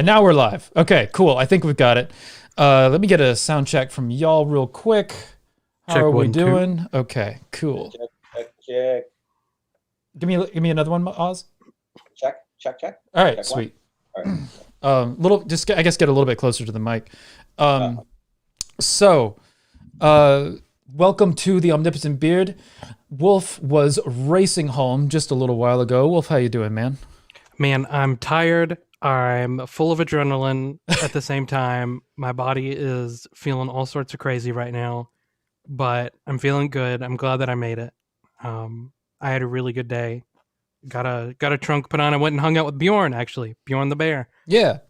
And now we're live. Okay, cool. I think we've got it. Let me get a sound check from y'all real quick. How Check are we 1, 2. doing? Okay, cool. Check. Give me another one, Oz. Check. All right, Check sweet. One. All right. I guess get a little bit closer to the mic. Welcome to the Omnipotent Beard. Wolf was racing home just a little while ago. Wolf, how you doing, man? Man, I'm tired. I'm full of adrenaline at the same time. My body is feeling all sorts of crazy right now, but I'm feeling good. I'm glad that I made it. I had a really good day. Got a trunk put on. I went and hung out with Bjorn, actually. Bjorn the bear. Yeah.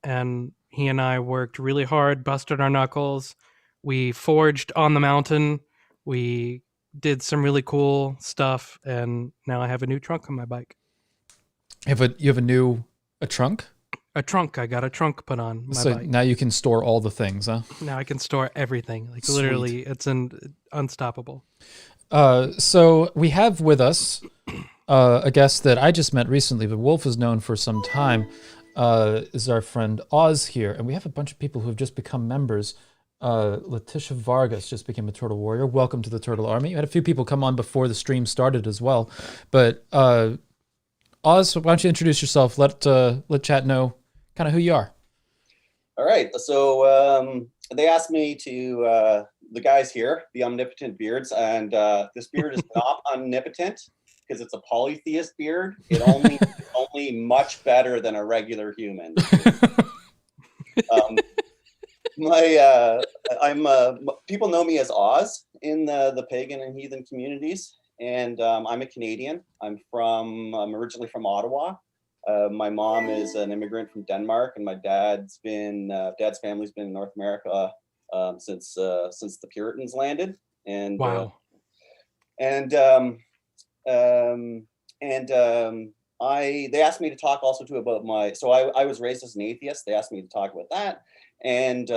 And he and I worked really hard, busted our knuckles. We forged on the mountain. We did some really cool stuff, and now I have a new trunk on my bike. You have a trunk? A trunk. I got a trunk put on my bike. Now you can store all the things, huh? Now I can store everything. Like, Sweet. literally, it's unstoppable. So we have with us a guest that I just met recently, but Wolf has known for some time, is our friend Auz here. And we have a bunch of people who have just become members. Letitia Vargas just became a Turtle Warrior. Welcome to the Turtle Army. You had a few people come on before the stream started as well. But Auz, why don't you introduce yourself? Let chat know kind of who you are. All right. So they asked me to, the guys here, the Omnipotent Beards, and this beard is not omnipotent because it's a polytheist beard. It only much better than a regular human. People know me as Auz in the pagan and heathen communities. And I'm a Canadian. I'm originally from Ottawa. My mom is an immigrant from Denmark, and my dad's family's been in North America since the Puritans landed. And wow. They asked me to talk also too about I was raised as an atheist. They asked me to talk about that. And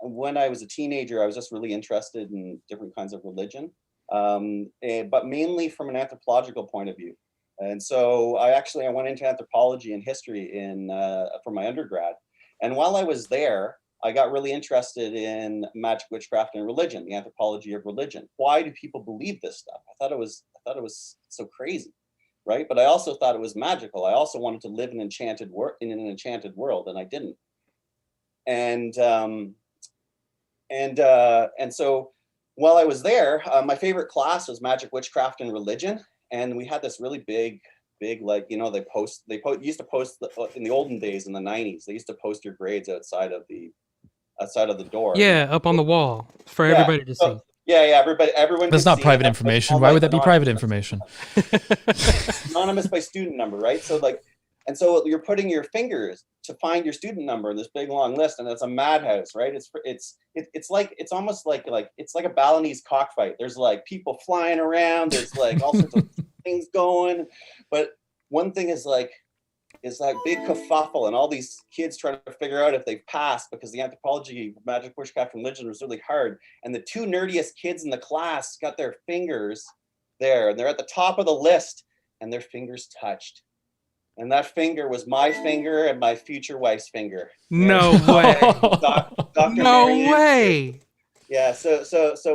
when I was a teenager, I was just really interested in different kinds of religion. But mainly from an anthropological point of view. And so I went into anthropology and history for my undergrad. And while I was there, I got really interested in magic, witchcraft, and religion, the anthropology of religion. Why do people believe this stuff? I thought it was so crazy, right? But I also thought it was magical. I also wanted to live in an enchanted world, and I didn't. And so while I was there, my favorite class was magic, witchcraft, and religion. And we had this really big, like, they used to post in the olden days in the 90s, they used to post your grades outside of the door. Yeah, up on the wall for everybody to see. Yeah, everyone. That's not private information. Why would that be private information? Anonymous by student number, right? So and so you're putting your fingers to find your student number in this big long list, and it's a madhouse, right? It's almost like it's like a Balinese cockfight. There's like people flying around. There's like all sorts of things going, but one thing is like big kerfuffle, and all these kids trying to figure out if they've passed because the anthropology, magic, witchcraft, and religion was really hard. And the two nerdiest kids in the class got their fingers there, and they're at the top of the list, and their fingers touched. And that finger was my finger and my future wife's finger. No way. Dr. No Marianne. way. Yeah. So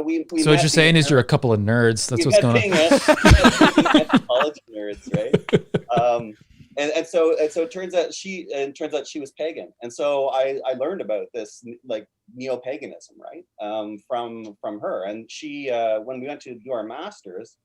we. So what you're saying is you're a couple of nerds. That's what's going on. Anthropology nerds, right? And so it turns out she was pagan, and so I learned about this like neo-paganism, right? From her, and she when we went to do our masters.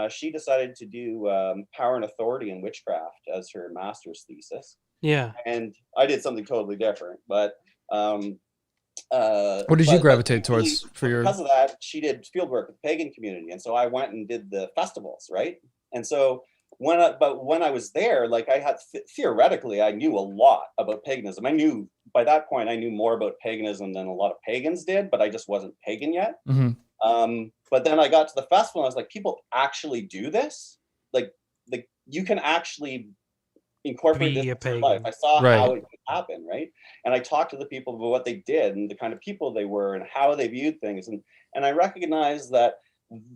She decided to do power and authority in witchcraft as her master's thesis. Yeah. And I did something totally different. But what did you gravitate towards for your? Because of that, she did field work with the pagan community, and so I went and did the festivals, right? And so when I was there, like I had theoretically, I knew a lot about paganism. By that point I knew more about paganism than a lot of pagans did, but I just wasn't pagan yet. Mm-hmm. But then I got to the festival and I was like, people actually do this? Like you can actually incorporate this into your life. I saw how it could happen, right? And I talked to the people about what they did and the kind of people they were and how they viewed things. And I recognized that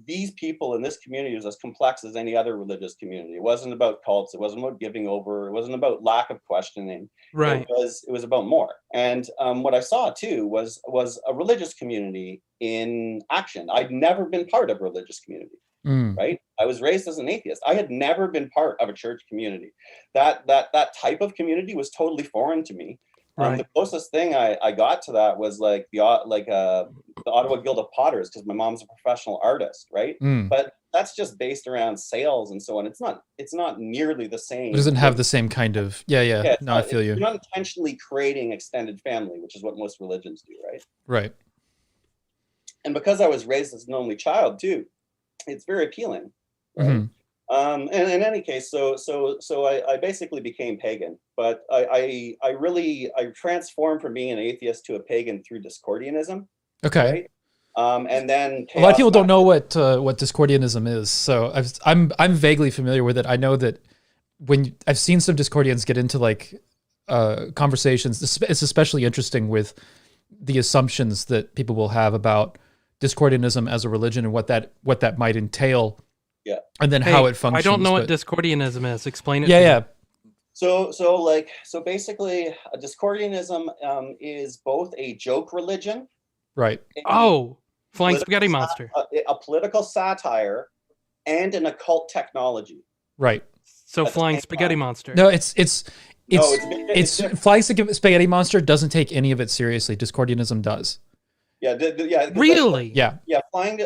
these people in this community was as complex as any other religious community. It wasn't about cults. It wasn't about giving over. It wasn't about lack of questioning. Right. It was about more. And what I saw too was a religious community in action. I'd never been part of a religious community. Right? I was raised as an atheist. I had never been part of a church community. That type of community was totally foreign to me. Right. The closest thing I got to that was like the Ottawa Guild of Potters, because my mom's a professional artist, right? But that's just based around sales and so on. It's not nearly the same. It doesn't have the same kind of I feel you. You're not intentionally creating extended family, which is what most religions do, right? Right. And because I was raised as an only child too, it's very appealing. Right? And in any case, so I basically became pagan, but I transformed from being an atheist to a pagan through Discordianism. Okay. Right? And then a lot of people don't know what Discordianism is, so I'm vaguely familiar with it. I know that when I've seen some Discordians get into like conversations, it's especially interesting with the assumptions that people will have about Discordianism as a religion and what that might entail. Yeah. And then how it functions. I don't know what Discordianism is. Explain it. Yeah. So basically, Discordianism is both a joke religion. Right. Flying Spaghetti Monster. A political satire and an occult technology. Right. So Flying Spaghetti Monster. No, it's Flying Spaghetti Monster doesn't take any of it seriously. Discordianism does. Yeah, really? Flying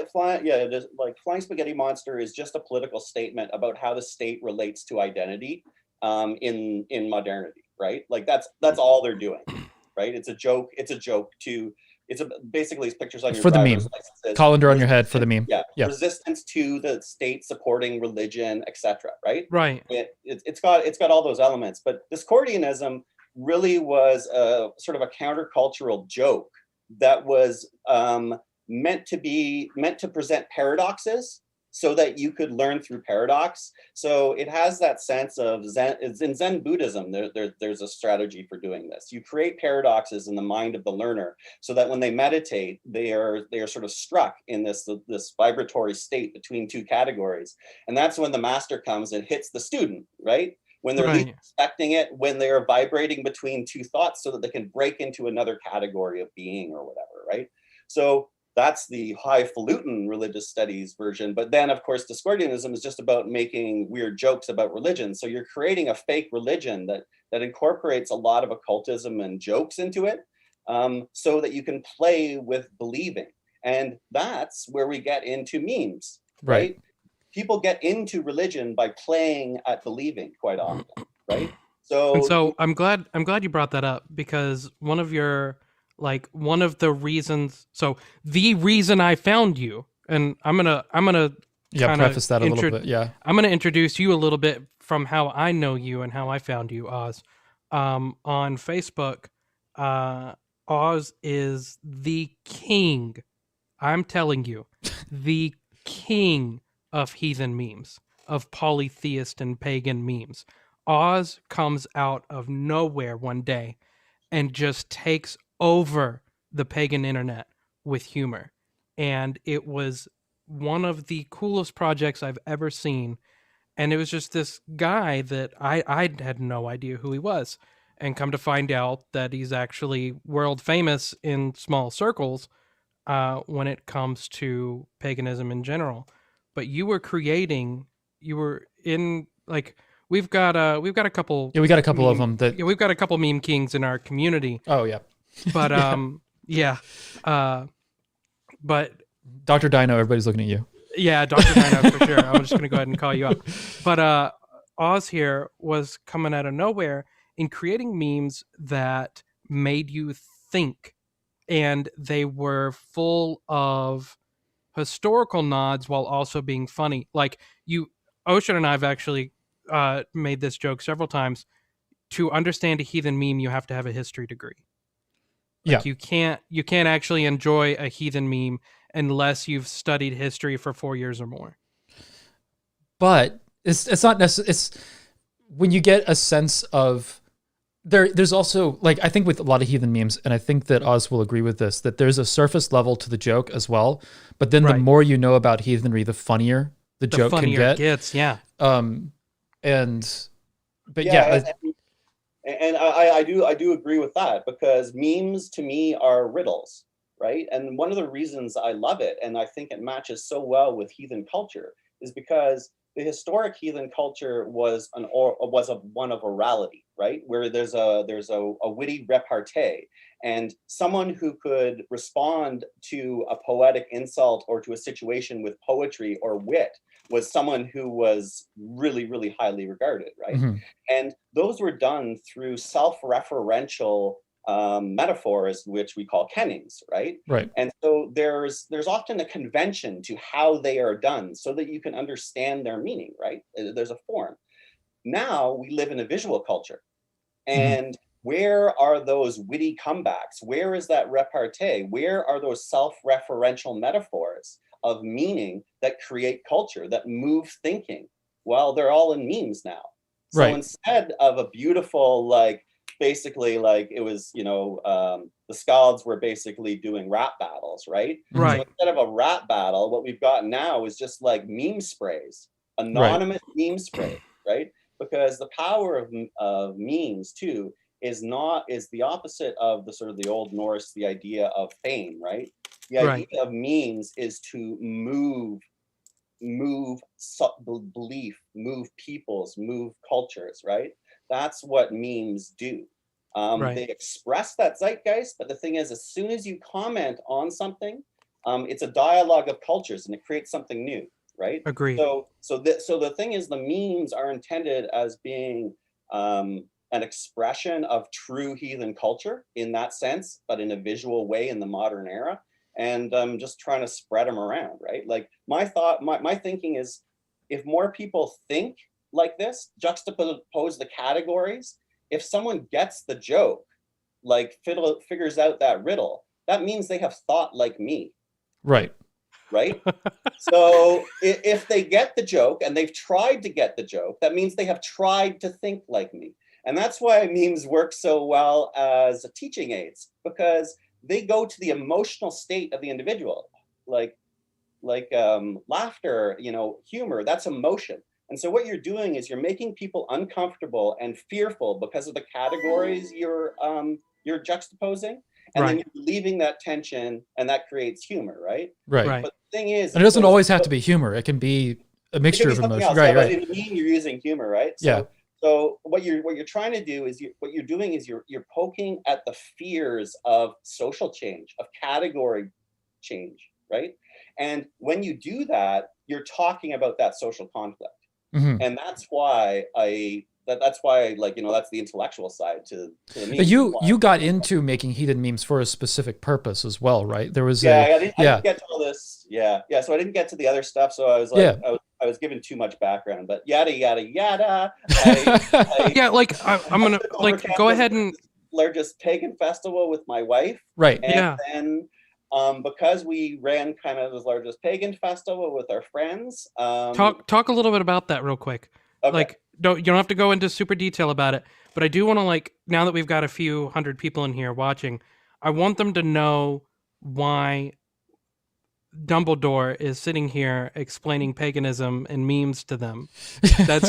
Spaghetti Monster is just a political statement about how the state relates to identity in modernity, right? Like that's all they're doing, right? It's a joke. Basically it's pictures on your for the meme, colander on your head for the meme. Yeah. Resistance to the state supporting religion, etc. Right? Right. It's got all those elements, but Discordianism really was a sort of a countercultural joke that was meant to present paradoxes so that you could learn through paradox. So it has that sense of Zen. In Zen Buddhism, there's a strategy for doing this. You create paradoxes in the mind of the learner so that when they meditate, they are sort of struck in this vibratory state between two categories. And that's when the master comes and hits the student, right? When they're least expecting it, when they're vibrating between two thoughts so that they can break into another category of being or whatever, right? So that's the highfalutin religious studies version. But then, of course, Discordianism is just about making weird jokes about religion. So you're creating a fake religion that incorporates a lot of occultism and jokes into it, so that you can play with believing. And that's where we get into memes, right? People get into religion by playing at believing quite often, right? So I'm glad you brought that up, because one of the reasons. So the reason I found you, and I'm gonna preface that a little bit. Yeah, I'm gonna introduce you a little bit from how I know you and how I found you, Auz. On Facebook, Auz is the king. I'm telling you, the king of heathen memes, of polytheist and pagan memes. Auz comes out of nowhere one day and just takes over the pagan internet with humor. And it was one of the coolest projects I've ever seen. And it was just this guy that I had no idea who he was. And come to find out that he's actually world famous in small circles when it comes to paganism in general. But you were in like we've got a couple. Yeah, we got a couple of them that. Yeah, we've got a couple meme kings in our community. Oh yeah. But but Dr. Dino, everybody's looking at you. Yeah, Dr. Dino for sure. I'm just gonna go ahead and call you up. But Auz here was coming out of nowhere and creating memes that made you think, and they were full of historical nods while also being funny. Like Ocean and I've actually made this joke several times. To understand a heathen meme, you have to have a history degree. Like you can't actually enjoy a heathen meme unless you've studied history for 4 years or more. But it's not necessary. It's when you get a sense of there's also, like, I think with a lot of heathen memes, and I think that Auz will agree with this, that there's a surface level to the joke as well. But then the Right. more you know about heathenry, the funnier the joke funnier can it get. gets, yeah. But and I do agree with that, because memes to me are riddles, right? And one of the reasons I love it, and I think it matches so well with heathen culture, is because the historic heathen culture was one of orality, right? Where there's a witty repartee, and someone who could respond to a poetic insult or to a situation with poetry or wit was someone who was really, really highly regarded, right? Mhm. And those were done through self-referential metaphors, which we call kennings, right? Right. And so there's often a convention to how they are done so that you can understand their meaning, right? There's a form. Now we live in a visual culture. And where are those witty comebacks? Where is that repartee? Where are those self-referential metaphors of meaning that create culture, that move thinking? Well, they're all in memes now. So Right. instead of a beautiful, like, basically, like, it was, the Skalds were basically doing rap battles, right? Right. So instead of a rap battle, what we've got now is just like meme sprays, anonymous meme sprays, right? Because the power of memes too is the opposite of the sort of the Old Norse, the idea of fame, right? The idea of memes is to move belief, move peoples, move cultures, right? That's what memes do. They express that zeitgeist, but the thing is, as soon as you comment on something, it's a dialogue of cultures and it creates something new, right? Agreed. So the thing is, the memes are intended as being an expression of true heathen culture in that sense, but in a visual way in the modern era. And just trying to spread them around, right? Like my thinking is, if more people think like this, juxtapose the categories, if someone gets the joke, like figures out that riddle, that means they have thought like me. Right. Right? So if they get the joke and they've tried to get the joke, that means they have tried to think like me. And that's why memes work so well as teaching aids, because they go to the emotional state of the individual, like laughter, humor, that's emotion. And so what you're doing is you're making people uncomfortable and fearful because of the categories you're juxtaposing, and then you're leaving that tension, and that creates humor, right? Right. But the thing is, and it doesn't always have to be humor. It can be a mixture of emotion. Else. Right. But Right. in a meme, you're using humor, right? So what you're trying to do is you're poking at the fears of social change, of category change, right? And when you do that, you're talking about that social conflict, and that's why that's the intellectual side to the meme. But you got into making heathen memes for a specific purpose as well, right? There was I didn't get to all this. So I didn't get to the other stuff. So I was like, I was given too much background, but yada yada yada. I'm gonna go ahead and largest pagan festival with my wife, right? And then because we ran kind of the largest pagan festival with our friends. Talk a little bit about that real quick. Okay. Like, you don't have to go into super detail about it, but I do want to, now that we've got a few hundred people in here watching, I want them to know why Dumbledore is sitting here explaining paganism and memes to them. That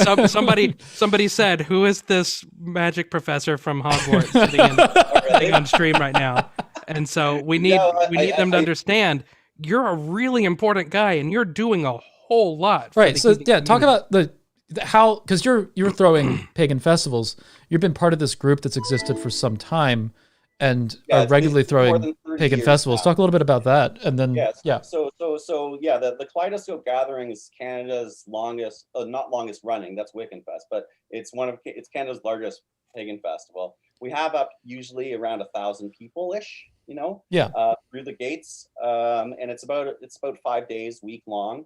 somebody said, "Who is this magic professor from Hogwarts sitting on stream right now?" And so we need them to understand you're a really important guy and you're doing a whole lot. Right. So talk about how, because you're throwing pagan festivals. You've been part of this group that's existed for some time and are regularly throwing pagan festivals. Talk a little bit about that, and then So the Kaleidoscope Gathering is Canada's longest, not longest running. That's Wiccan Fest, but it's Canada's largest pagan festival. We have up usually around 1,000 people ish, through the gates, and it's about 5 days, week long.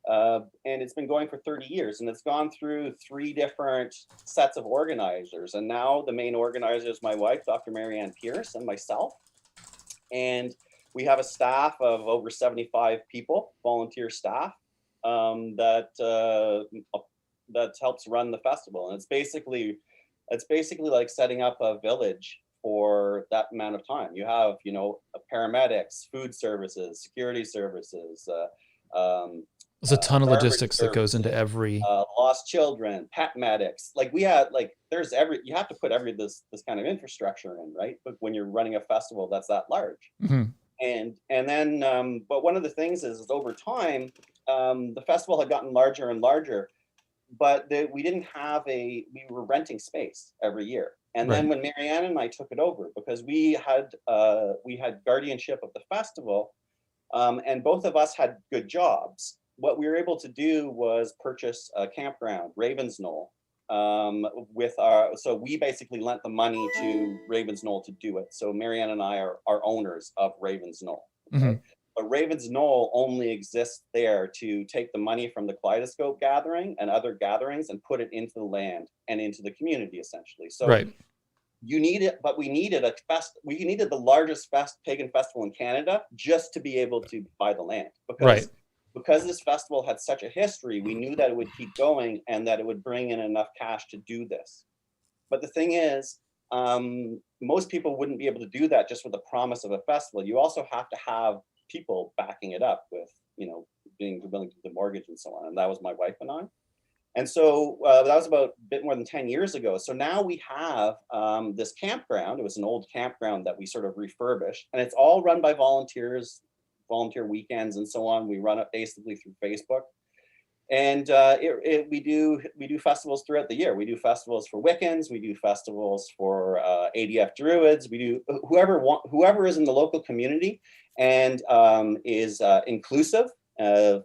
And it's been going for 30 years, and it's gone through 3 different sets of organizers. And now the main organizer is my wife, Dr. Marianne Pierce, and myself. And we have a staff of over 75 people, volunteer staff, that helps run the festival. And it's basically It's basically like setting up a village for that amount of time. You have, you know, paramedics, food services, security services, There's a ton of garbage logistics that goes into services, every. lost children, pet medics. Like we had, like there's you have to put this kind of infrastructure in, right? But when you're running a festival that's that large, Mhm. and then, but one of the things is over time, the festival had gotten larger and larger, but we didn't have we were renting space every year. And then when Marianne and I took it over, because we had guardianship of the festival, and both of us had good jobs, what we were able to do was purchase a campground, Ravens Knoll, so we basically lent the money to Ravens Knoll to do it. So Marianne and I are owners of Ravens Knoll. Okay? Mhm. But Ravens Knoll only exists there to take the money from the Kaleidoscope gathering and other gatherings and put it into the land and into the community, essentially. So you need it, but we needed we needed the largest pagan festival in Canada just to be able to buy the land, because this festival had such a history. We knew that it would keep going and that it would bring in enough cash to do this. But the thing is, most people wouldn't be able to do that just with the promise of a festival. You also have to have people backing it up with, you know, being willing to do the mortgage and so on. And that was my wife and I. And so that was about a bit more than 10 years ago. So now we have this campground. It was an old campground that we sort of refurbished, and it's all run by volunteers, volunteer weekends and so on. We run it basically through Facebook. And we do festivals throughout the year. We do festivals for Wiccans. We do festivals for ADF Druids. We do whoever is in the local community and is inclusive,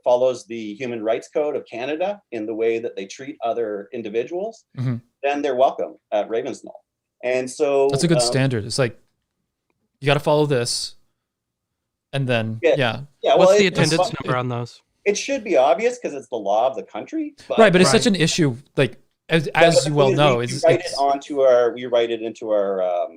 follows the Human Rights Code of Canada in the way that they treat other individuals. Mm-hmm. Then they're welcome at Ravens Knoll. And so that's a good standard. It's like you got to follow this, and then yeah. What's the attendance number on those? It should be obvious because it's the law of the country. But it's such an issue, like as you well know. We write it into our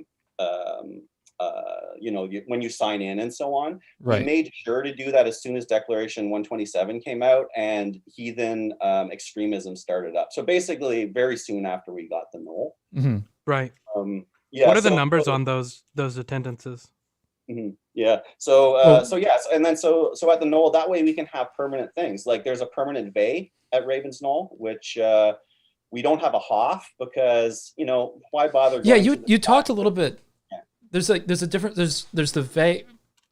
you know, when you sign in and so on. We made sure to do that as soon as Declaration 127 came out and heathen extremism started up. So basically, very soon after we got the Knoll. Mm-hmm. Right. Yeah. What are the numbers on those attendances? Mm-hmm. Yeah. So and then so at the Knoll, that way we can have permanent things. Like there's a permanent Vé at Ravens Knoll, which we don't have a Hof because, you know, why bother? Yeah, you talked a little bit. There's the Vé.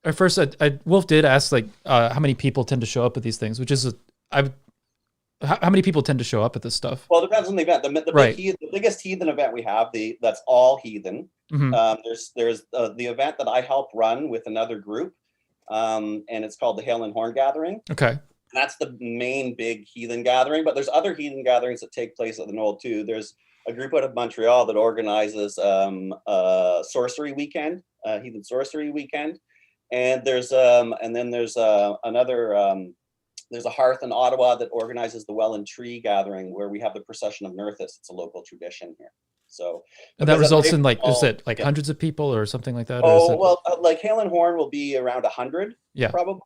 At first, Wolf did ask like how many people tend to show up at these things, which is how many people tend to show up at this stuff? Well, it depends on the event. The biggest heathen event we have, that's all heathen. Mm-hmm. There's the event that I help run with another group, and it's called the Hail and Horn Gathering. Okay. That's the main big heathen gathering, but there's other heathen gatherings that take place at the Knoll too. There's a group out of Montreal that organizes sorcery weekend, heathen sorcery weekend, and there's there's a hearth in Ottawa that organizes the Well and Tree gathering where we have the procession of Nerthus. It's a local tradition here. So and that results in like, is it like hundreds of people or something like that? Oh, well, like Hail and Horn will be around 100. Yeah. Probably,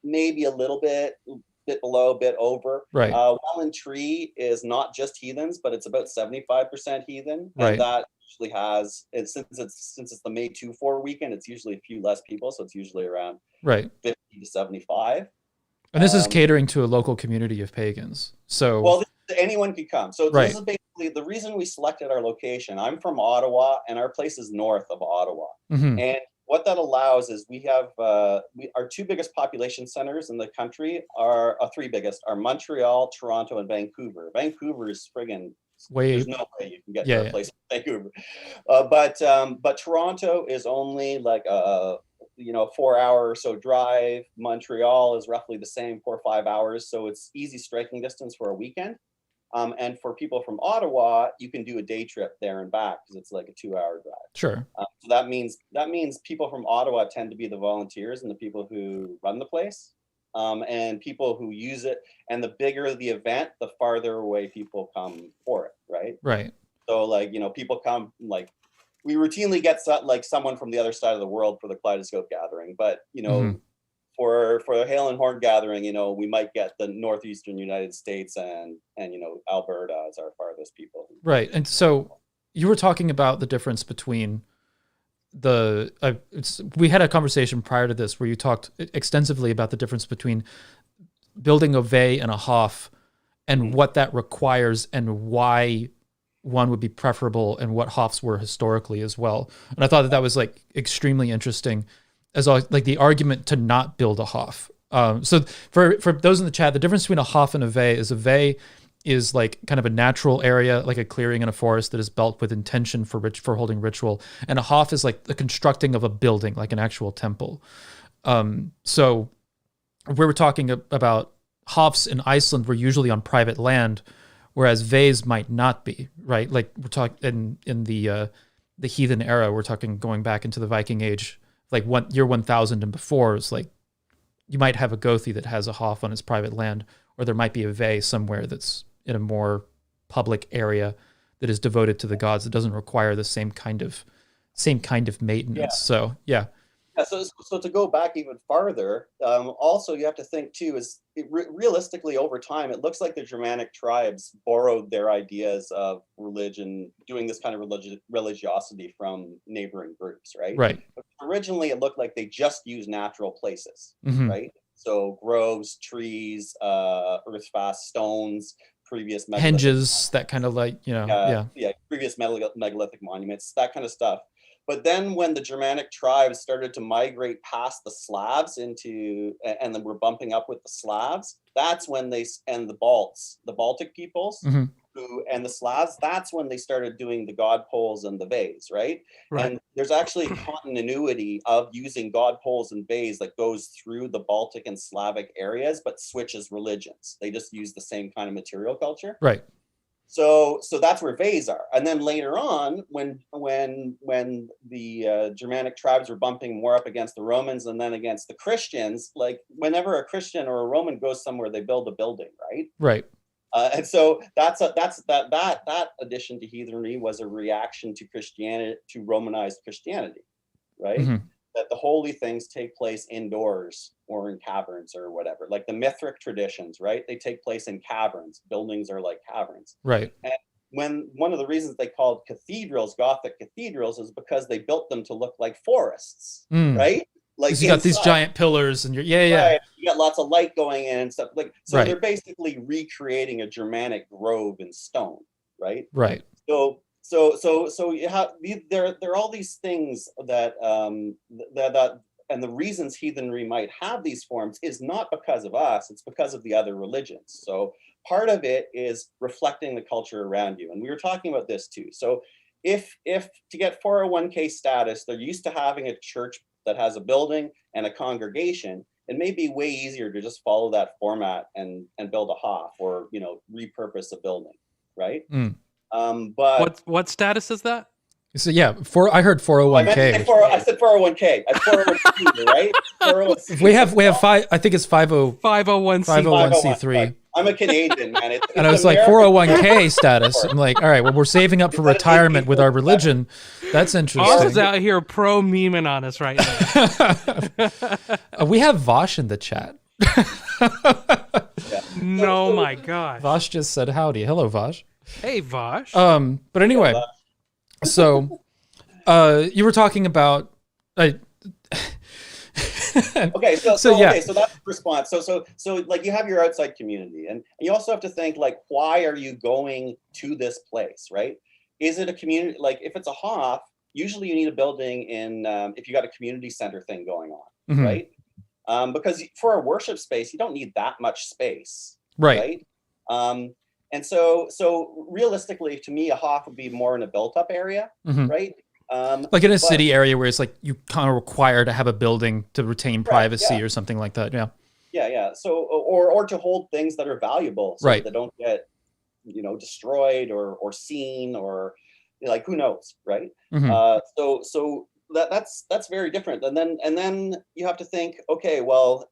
maybe a little bit below, bit over. Right. Well and Tree is not just heathens, but it's about 75% heathen. And right. that usually has, since it's the May 2-4 weekend, it's usually a few less people. So it's usually around 50 to 75. And this is catering to a local community of pagans. So well, anyone could come. So this is basically the reason we selected our location. I'm from Ottawa, and our place is north of Ottawa. Mm-hmm. And what that allows is we have our two biggest population centers in the country are three biggest are Montreal, Toronto, and Vancouver. Vancouver is friggin' there's no way you can get to a place in Vancouver. But Toronto is only like 4 hour or so drive. Montreal is roughly the same, 4 or 5 hours. So it's easy striking distance for a weekend. And for people from Ottawa, you can do a day trip there and back because it's like a 2-hour drive. Sure. So that means people from Ottawa tend to be the volunteers and the people who run the place, and people who use it. And the bigger the event, the farther away people come for it. Right. Right. So people come we routinely get someone from the other side of the world for the Kaleidoscope gathering, but mm-hmm. for the Hail and Horn gathering, we might get the northeastern United States and Alberta as our farthest people. Right, and so you were talking about the difference between we had a conversation prior to this where you talked extensively about the difference between building a Vé and a Hof and what that requires and why one would be preferable and what Hofs were historically as well. And I thought that was like extremely interesting as always, like the argument to not build a Hof. So for those in the chat, the difference between a Hof and a Vé is like kind of a natural area, like a clearing in a forest that is built with intention for holding ritual. And a Hof is like the constructing of a building, like an actual temple. So we were talking about Hofs in Iceland were usually on private land, whereas Vés might not be, right? Like we're talking in the heathen era, we're talking going back into the Viking Age, like year 1000 and before. It's like you might have a Gothi that has a Hof on its private land, or there might be a Vé somewhere that's in a more public area that is devoted to the gods that doesn't require the same kind of maintenance. Yeah. So yeah. Yeah, so to go back even farther, also you have to think too is realistically over time it looks like the Germanic tribes borrowed their ideas of religion, doing this kind of religiosity from neighboring groups, right? Right. But originally it looked like they just used natural places, right? So groves, trees, earth-fast stones, previous henges, that kind of like previous megalithic monuments, that kind of stuff. But then when the Germanic tribes started to migrate past the Slavs and then we're bumping up with the Slavs, that's when and the Baltic peoples and the Slavs, that's when they started doing the god poles and the Vés, right? And there's actually continuity of using god poles and Vés that goes through the Baltic and Slavic areas, but switches religions. They just use the same kind of material culture. Right. So that's where Vés are. And then later on, when the Germanic tribes were bumping more up against the Romans and then against the Christians, like whenever a Christian or a Roman goes somewhere, they build a building, right? Right. And so that addition to heathenry was a reaction to Christianity, to Romanized Christianity, right? That the holy things take place indoors or in caverns or whatever, like the Mithric traditions, right? They take place in caverns. Buildings are like caverns. Right. And one of the reasons they called cathedrals Gothic cathedrals is because they built them to look like forests, right? Like you got these giant pillars and right. You got lots of light going in and stuff. Like so they're basically recreating a Germanic grove in stone, right? Right. So you have there are all these things that and the reasons heathenry might have these forms is not because of us, it's because of the other religions. So part of it is reflecting the culture around you. And we were talking about this too. So if to get 401k status, they're used to having a church that has a building and a congregation, it may be way easier to just follow that format and build a Hof or repurpose a building, right? But what status is that? So I heard 401k. I said 401k. I said 401k, right? 401c. We have five. I think it's 501c3. Right. I'm a Canadian, man. And I was like 401k status. I'm like, all right, well, we're saving up for retirement with our religion. That's interesting. Auz is out here pro memeing on us right now. We have Vosh in the chat. No, my God. Vosh just said howdy. Hello, Vosh. Hey, Vosh. But anyway, so you were talking about. Okay, so that's the response. So like you have your outside community, and you also have to think like, why are you going to this place, right? Is it a community? Like if it's a Hof, usually you need a building in if you got a community center thing going on, right? Because for a worship space, you don't need that much space, right? And so realistically, to me, a Hof would be more in a built-up area, right? Like in a city area where it's like you kind of require to have a building to retain privacy or something like that. Yeah. So or to hold things that are valuable, so that they don't get destroyed or seen or like who knows, right? So that's very different. And then you have to think, okay, well,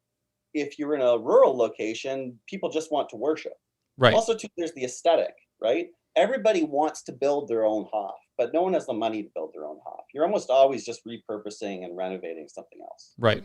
if you're in a rural location, people just want to worship. Right. Also, too, there's the aesthetic, right? Everybody wants to build their own Hof, but no one has the money to build their own Hof. You're almost always just repurposing and renovating something else. Right.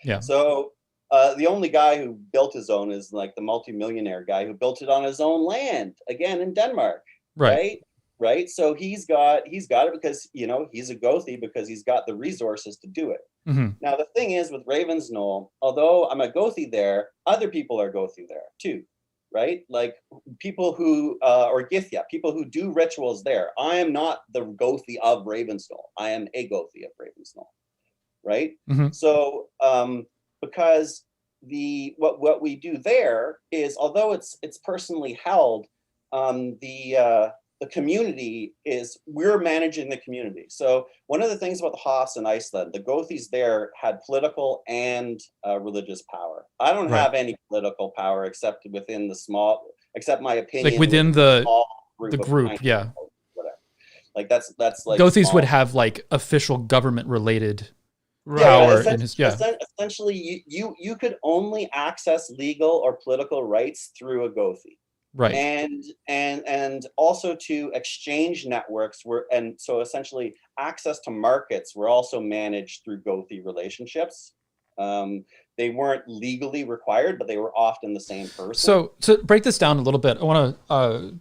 Yeah. So the only guy who built his own is like the multimillionaire guy who built it on his own land, again in Denmark. Right. right? So he's got it because, you know, he's a Gothi because he's got the resources to do it. Mhm. Now the thing is with Raven's Knoll, although I'm a Gothi there, other people are Gothi there too, right? Like people who or Githya, people who do rituals there. I am not the Gothi of Raven's Knoll. I am a Gothi of Raven's Knoll, right? Mhm. So because what we do there is, although it's personally held, the community is, we're managing the community. So one of the things about the Hofs in Iceland, the Gothis there had political and religious power. I don't have any political power except within the small, except my opinion, like within the group, of yeah. whatever. Like that's like Gothis small. would have like official government related Right. power Yeah, in his, essentially you could only access legal or political rights through a Gothi. right. And also to exchange networks were, and so essentially access to markets were also managed through Gothi relationships. They weren't legally required, but they were often the same person. So to break this down a little bit, I want to.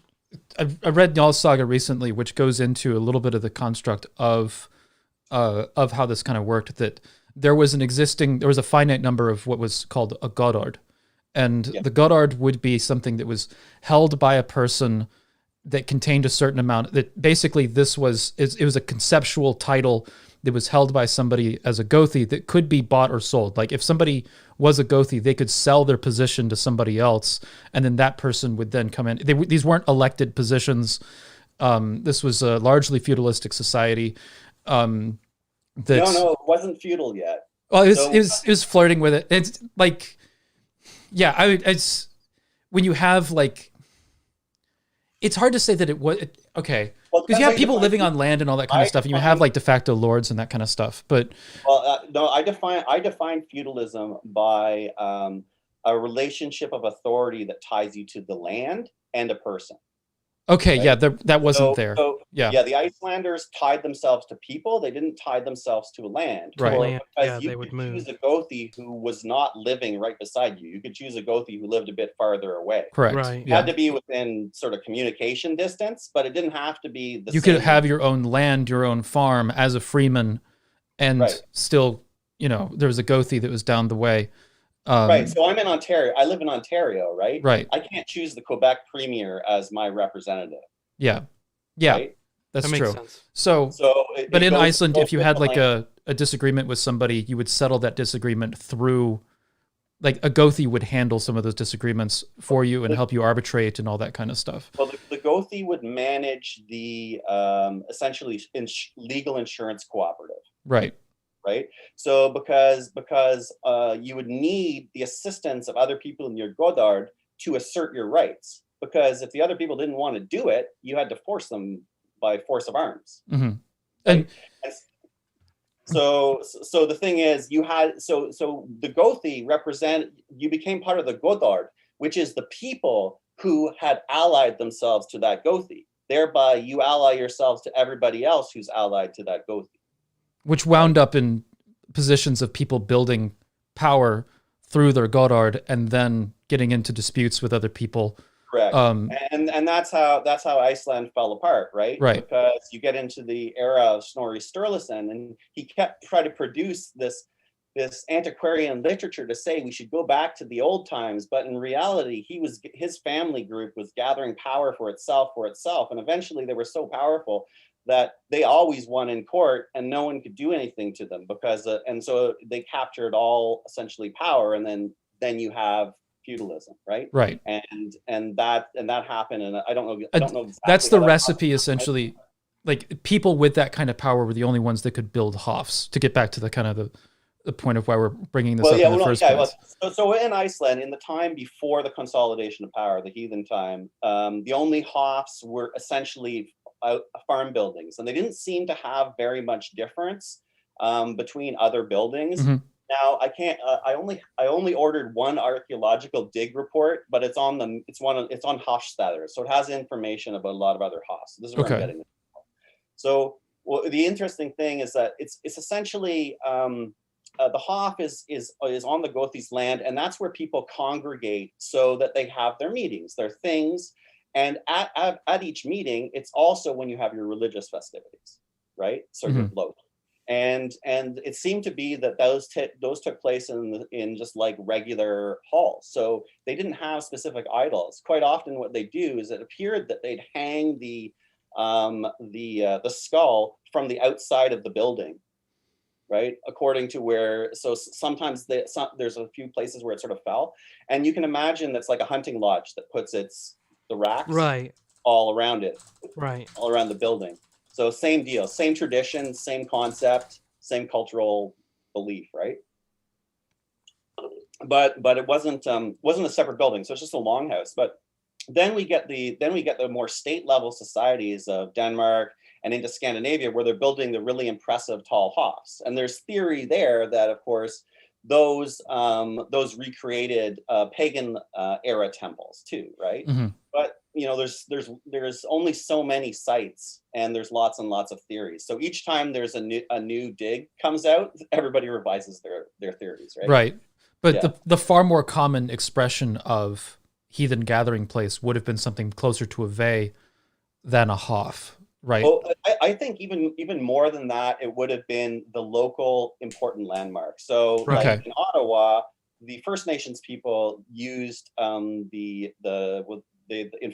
I read Njál's Saga recently, which goes into a little bit of the construct of how this kind of worked. That there was a finite number of what was called a Goðorð, and the Goðorð would be something that was held by a person that contained a certain amount. That basically it was a conceptual title that was held by somebody as a Gothi that could be bought or sold. Like if somebody was a Gothi, they could sell their position to somebody else, and then that person would then come in. These weren't elected positions. This was a largely feudalistic society. No, it wasn't feudal yet. Well, it was flirting with it. It's like, yeah, it's when you have like, it's hard to say that it was okay. Because you have people living on land and all that kind of stuff, and you have like de facto lords and that kind of stuff. But no, I define feudalism by a relationship of authority that ties you to the land and a person. Okay, right? Yeah, that wasn't there. Yeah, the Icelanders tied themselves to people. They didn't tie themselves to a land. Right. Because you could choose a Gothi who was not living right beside you. You could choose a Gothi who lived a bit farther away. Correct. Right. It had to be within sort of communication distance, but it didn't have to be the same. You could have your own land, your own farm as a freeman, and still, there was a Gothi that was down the way. Right. So I'm in Ontario. I live in Ontario, right? Right. I can't choose the Quebec premier as my representative. Yeah. Yeah. Right? That's that true. Makes sense. So but in Iceland, if you had like a disagreement with somebody, you would settle that disagreement through, like a Gothi would handle some of those disagreements for you and help you arbitrate and all that kind of stuff. Well, the Gothi would manage the essentially legal insurance cooperative. Right. Right. So because you would need the assistance of other people in your Goðorð to assert your rights. Because if the other people didn't want to do it, you had to force them by force of arms. Mm-hmm. Right? And so the thing is, you had so the Gothi you became part of the Goðorð, which is the people who had allied themselves to that Gothi. Thereby, you ally yourselves to everybody else who's allied to that Gothi. Which wound up in positions of people building power through their Goðorð and then getting into disputes with other people. Correct. And that's how Iceland fell apart, right? Right. Because you get into the era of Snorri Sturluson, and he kept trying to produce this antiquarian literature to say we should go back to the old times, but in reality, his family group was gathering power for itself, and eventually they were so powerful that they always won in court and no one could do anything to them because and so they captured all essentially power, and then you have feudalism, right? And that happened, and I don't know exactly that's the recipe essentially. Like people with that kind of power were the only ones that could build Hofs, to get back to the kind of the point of why we're bringing this up in the first place. So in Iceland, in the time before the consolidation of power, the Heathen time, the only Hofs were essentially farm buildings, and they didn't seem to have very much difference between other buildings. Mm-hmm. Now I only ordered one archaeological dig report, but it's on Hofstadter, so it has information about a lot of other Hofs. This is where I'm getting it. So the interesting thing is that it's essentially the Hof is on the Gothi's land, and that's where people congregate so that they have their meetings, their things. And at each meeting, it's also when you have your religious festivities, right? So your local. And it seemed to be that those took place in just like regular halls. So they didn't have specific idols. Quite often, what they do is it appeared that they'd hang the skull from the outside of the building, right? According to where. So sometimes there's a few places where it sort of fell, and you can imagine that's like a hunting lodge that puts the racks all around it, all around the building. So same deal, same tradition, same concept, same cultural belief, right? But it wasn't a separate building, so it's just a longhouse. But then we get the more state level societies of Denmark and into Scandinavia, where they're building the really impressive tall hofs. And there's theory there that, of course, those recreated pagan era temples too, right? But there's only so many sites, and there's lots and lots of theories. So each time there's a new dig comes out, everybody revises their theories, right? Right. But the far more common expression of heathen gathering place would have been something closer to a Vé than a Hof, right? Well, I think even more than that, it would have been the local important landmark. So like in Ottawa, the First Nations people used in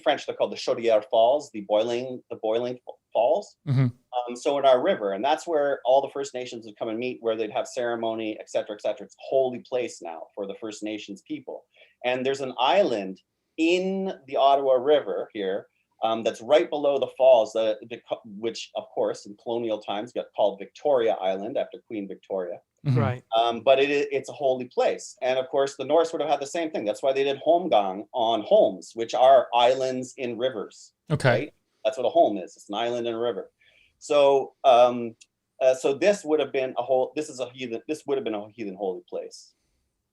French they're called the Chaudière Falls, the boiling falls. So in our river, and that's where all the First Nations would come and meet, where they'd have ceremony, et cetera, et cetera. It's a holy place now for the First Nations people. And there's an island in the Ottawa River here that's right below the falls, which of course in colonial times got called Victoria Island after Queen Victoria. Right. But it's a holy place. And of course, the Norse would have had the same thing. That's why they did holmgang on holms, which are islands in rivers. Okay. Right? That's what a holm is. It's an island in a river. So so this would have been this would have been a heathen holy place.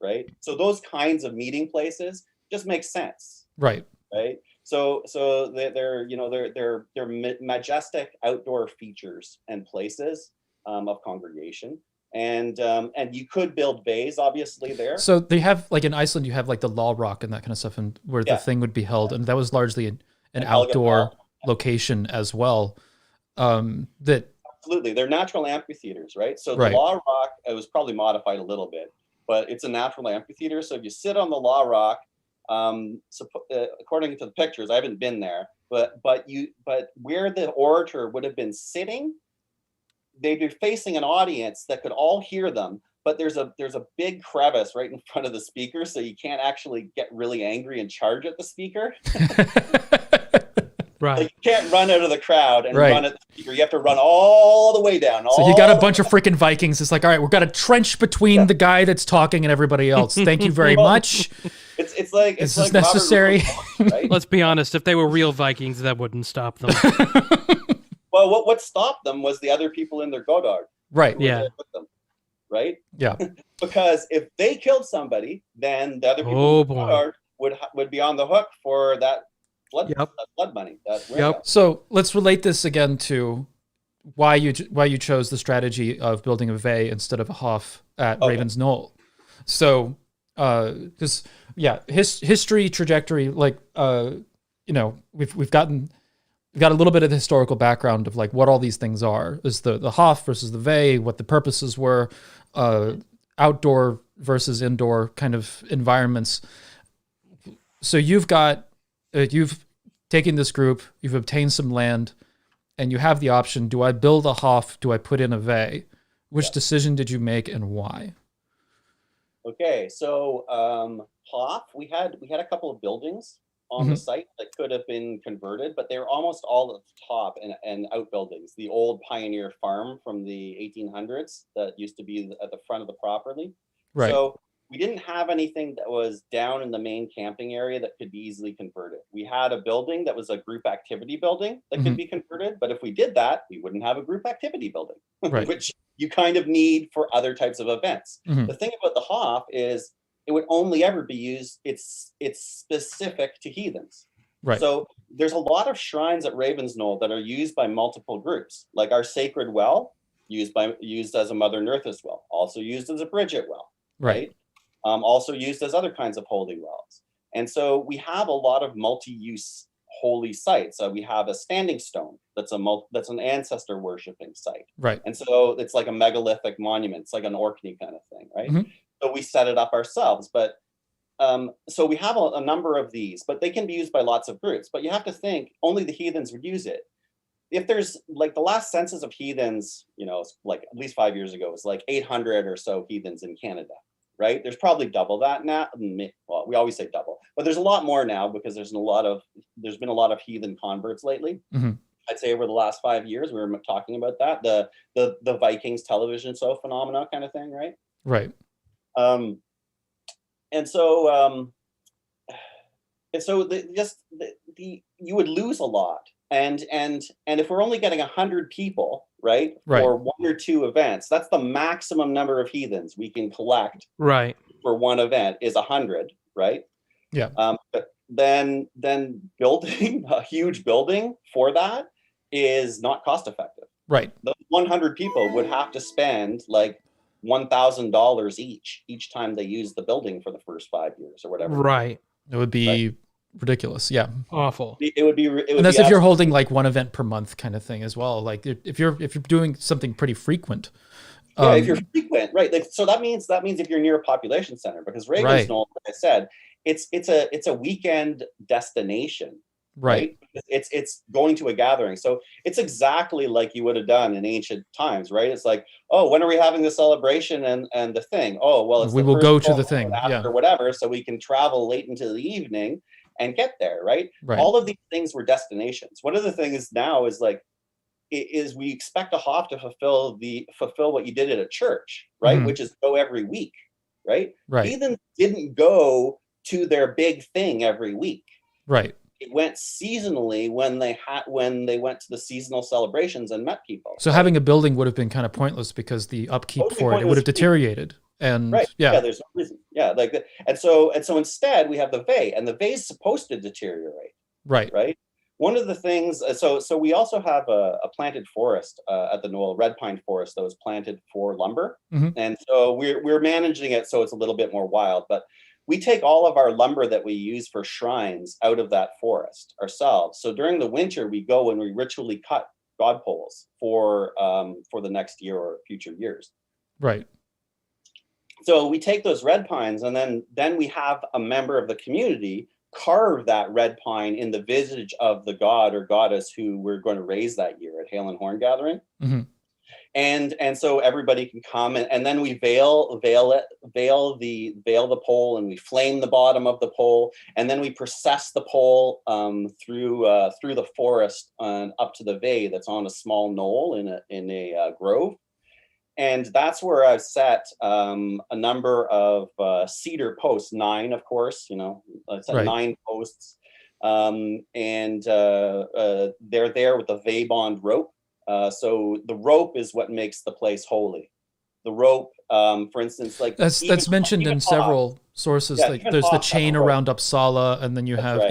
Right. So those kinds of meeting places just make sense. Right. Right. So they're majestic outdoor features and places of congregation. And you could build bays, obviously, there. So they have, like in Iceland, you have like the Law Rock and that kind of stuff, and where the thing would be held, and that was largely an outdoor location as well. Absolutely, they're natural amphitheaters, right? So the Law Rock, it was probably modified a little bit, but it's a natural amphitheater. So if you sit on the Law Rock, according to the pictures, I haven't been there, but where the orator would have been sitting, they'd be facing an audience that could all hear them, but there's a big crevice right in front of the speaker, so you can't actually get really angry and charge at the speaker. Right. Like you can't run out of the crowd and run at the speaker. You have to run all the way down. So you got a bunch of freaking Vikings. It's like, all right, we've got a trench between the guy that's talking and everybody else. Thank you very much. It's like this is necessary. Right? Let's be honest. If they were real Vikings, that wouldn't stop them. Well, what stopped them was the other people in their Goðorð. Right. Yeah. With them, right. Yeah. Because if they killed somebody, then the other people in the Goðorð would be on the hook for that blood money. So let's relate this again to why you chose the strategy of building a Vé instead of a Hof at Raven's Knoll. So because history trajectory, like we've got a little bit of the historical background of like what all these things are. Is the Hof versus the Vé, what the purposes were, outdoor versus indoor kind of environments. So you've taken this group, you've obtained some land, and you have the option: do I build a Hof? Do I put in a Vé? Which decision did you make, and why? Okay, so Hof, we had a couple of buildings on the site that could have been converted, but they were almost all at the top and outbuildings. The old pioneer farm from the 1800s that used to be at the front of the property. Right. So we didn't have anything that was down in the main camping area that could be easily converted. We had a building that was a group activity building that could be converted, but if we did that, we wouldn't have a group activity building, which you kind of need for other types of events. The thing about the Hof is it would only ever be used, it's specific to heathens. Right. So there's a lot of shrines at Ravensknoll that are used by multiple groups, like our sacred well, used as a Mother Nerthus well, also used as a Bridget well, right? Also used as other kinds of holy wells. And so we have a lot of multi-use holy sites. So we have a standing stone that's an ancestor worshiping site. Right. And so it's like a megalithic monument. It's like an Orkney kind of thing, right? Mhm. So we set it up ourselves. But so we have a number of these, but they can be used by lots of groups. But you have to think only the heathens would use it. If there's like the last census of heathens, like at least 5 years ago, was like 800 or so heathens in Canada, right? There's probably double that now. Well, we always say double, but there's a lot more now because there's been a lot of heathen converts lately. Mhm. I'd say over the last 5 years, we were talking about that, the Vikings television show phenomena kind of thing, right? Right. And so you would lose a lot. And if we're only getting 100 people, right, for one or two events, that's the maximum number of heathens we can collect, right, for one event is 100, right? Yeah. But then building a huge building for that is not cost effective. Right. The 100 people would have to spend like $1,000 each time they use the building for the first 5 years or whatever. right. It would be ridiculous. Yeah. Awful. It would be. And that's if you're holding like one event per month kind of thing as well. Like if you're doing something pretty frequent. Yeah, if you're frequent, right? Like, so that means if you're near a population center, because Knoll, like I said, it's a weekend destination, right? It's going to a gathering, so it's exactly like you would have done in ancient times, right? It's like, oh, when are we having the celebration and the thing? Oh, well, we will go to the thing, or whatever, so we can travel late into the evening and get there, right? All of these things were destinations. One of the things now is like, is we expect a Hof to fulfill what you did at a church, right? Mm-hmm. Which is go every week, right? Heathens didn't go to their big thing every week. Right. It went seasonally when they went to the seasonal celebrations and met people. So having a building would have been kind of pointless because the upkeep for it would have deteriorated. And there's no reason. And so instead we have the Vé, and the Vé is supposed to deteriorate. Right. One of the things, so we also have a planted forest at the Knoll, red pine forest that was planted for lumber. Mm-hmm. And so we're managing it so it's a little bit more wild, but we take all of our lumber that we use for shrines out of that forest ourselves. So during the winter, we go and we ritually cut god poles for the next year or future years. Right. So we take those red pines, and then we have a member of the community carve that red pine in the visage of the god or goddess who we're going to raise that year at Hail and Horn Gathering. Mm-hmm. And so everybody can come, and then we veil the pole, and we flame the bottom of the pole, and then we process the pole through the forest and up to the Vé that's on a small knoll in a grove. And that's where I've set a number of cedar posts, 9, of course, I set 9 posts. And they're there with the Vé bond rope. So the rope is what makes the place holy. The rope, for instance, like that's mentioned in several sources. Like there's the chain around Uppsala, and then you have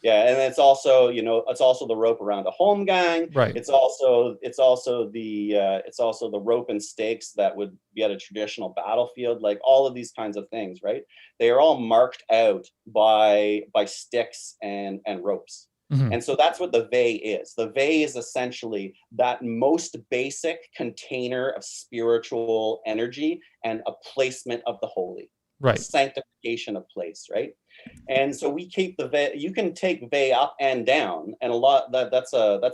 and it's also the rope around a holmgang. Right. It's also the rope and stakes that would be at a traditional battlefield. Like all of these kinds of things, right? They are all marked out by sticks and ropes. Mm-hmm. And so that's what the Vé is. The Vé is essentially that most basic container of spiritual energy and a placement of the holy. Right. Sanctification of place, right? And so we keep the Vé. You can take Vé up and down, and a lot that's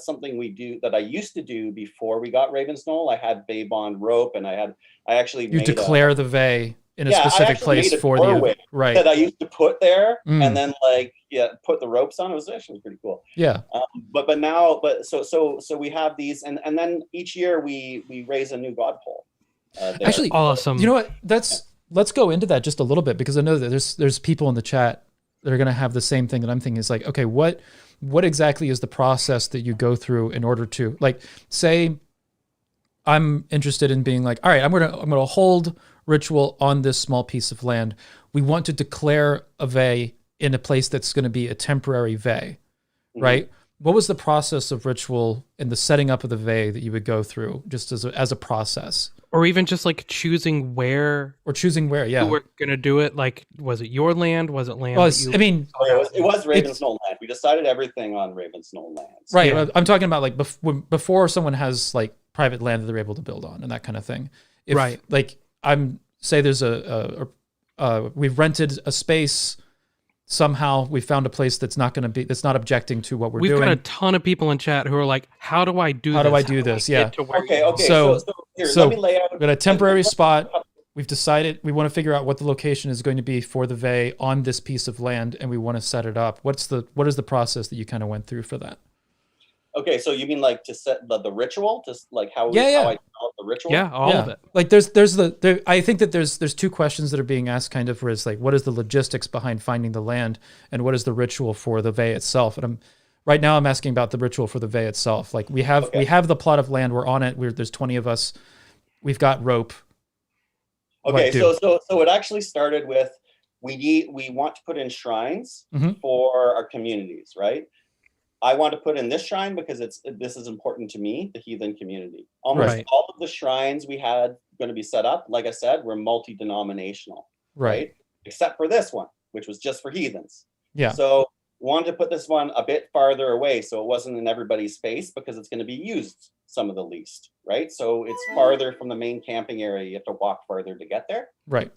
something we do that I used to do before we got Knoll. I had Vé bond rope, and I actually declare the Vé in a specific place for the right that I used to put there, and then put the ropes on. It was actually pretty cool. Yeah. So we have these, and then each year we raise a new god pole. Actually, awesome. You know what? Let's go into that just a little bit, because I know that there's people in the chat that are going to have the same thing that I'm thinking. Is like, okay, what exactly is the process that you go through in order to, like, say I'm interested in being like, all right, I'm going to hold ritual on this small piece of land. We want to declare a Vé in a place that's going to be a temporary Vé, right? what was the process of ritual and the setting up of the Vé that you would go through, just as a process? Or even just like choosing where Yeah. you were gonna do it. Like, was it your land? Was it land? Well, that you I mean, it was Raven's Knoll land. We decided everything on Raven's Knoll lands. right. Yeah. I'm talking about like before someone has like private land that they're able to build on and that kind of thing. If, Right. Like say there's we've rented a space. Somehow we found a place that's not objecting to what we're doing. We've got a ton of people in chat who are like, how do I do this? Yeah. Okay. So here, let me lay out. We've got a temporary spot. We've decided we want to figure out what the location is going to be for the Vé on this piece of land, and we want to set it up. What is the process that you kind of went through for that? Okay, so you mean like to set the ritual, just like how I develop the ritual? Yeah, all of it. Like I think that there's two questions that are being asked, kind of, where it's like, what is the logistics behind finding the land, and what is the ritual for the Vé itself? And right now I'm asking about the ritual for the Vé itself. Like we have the plot of land, we're on it. There's 20 of us. We've got rope. Okay, so it actually started with we want to put in shrines for our communities, right? I want to put in this shrine because this is important to me, the heathen community. Almost all of the shrines we had going to be set up, like I said, were multi-denominational, right? Except for this one, which was just for heathens. Yeah. So wanted to put this one a bit farther away so it wasn't in everybody's face because it's going to be used some of the least, right? So it's farther from the main camping area. You have to walk farther to get there. Right.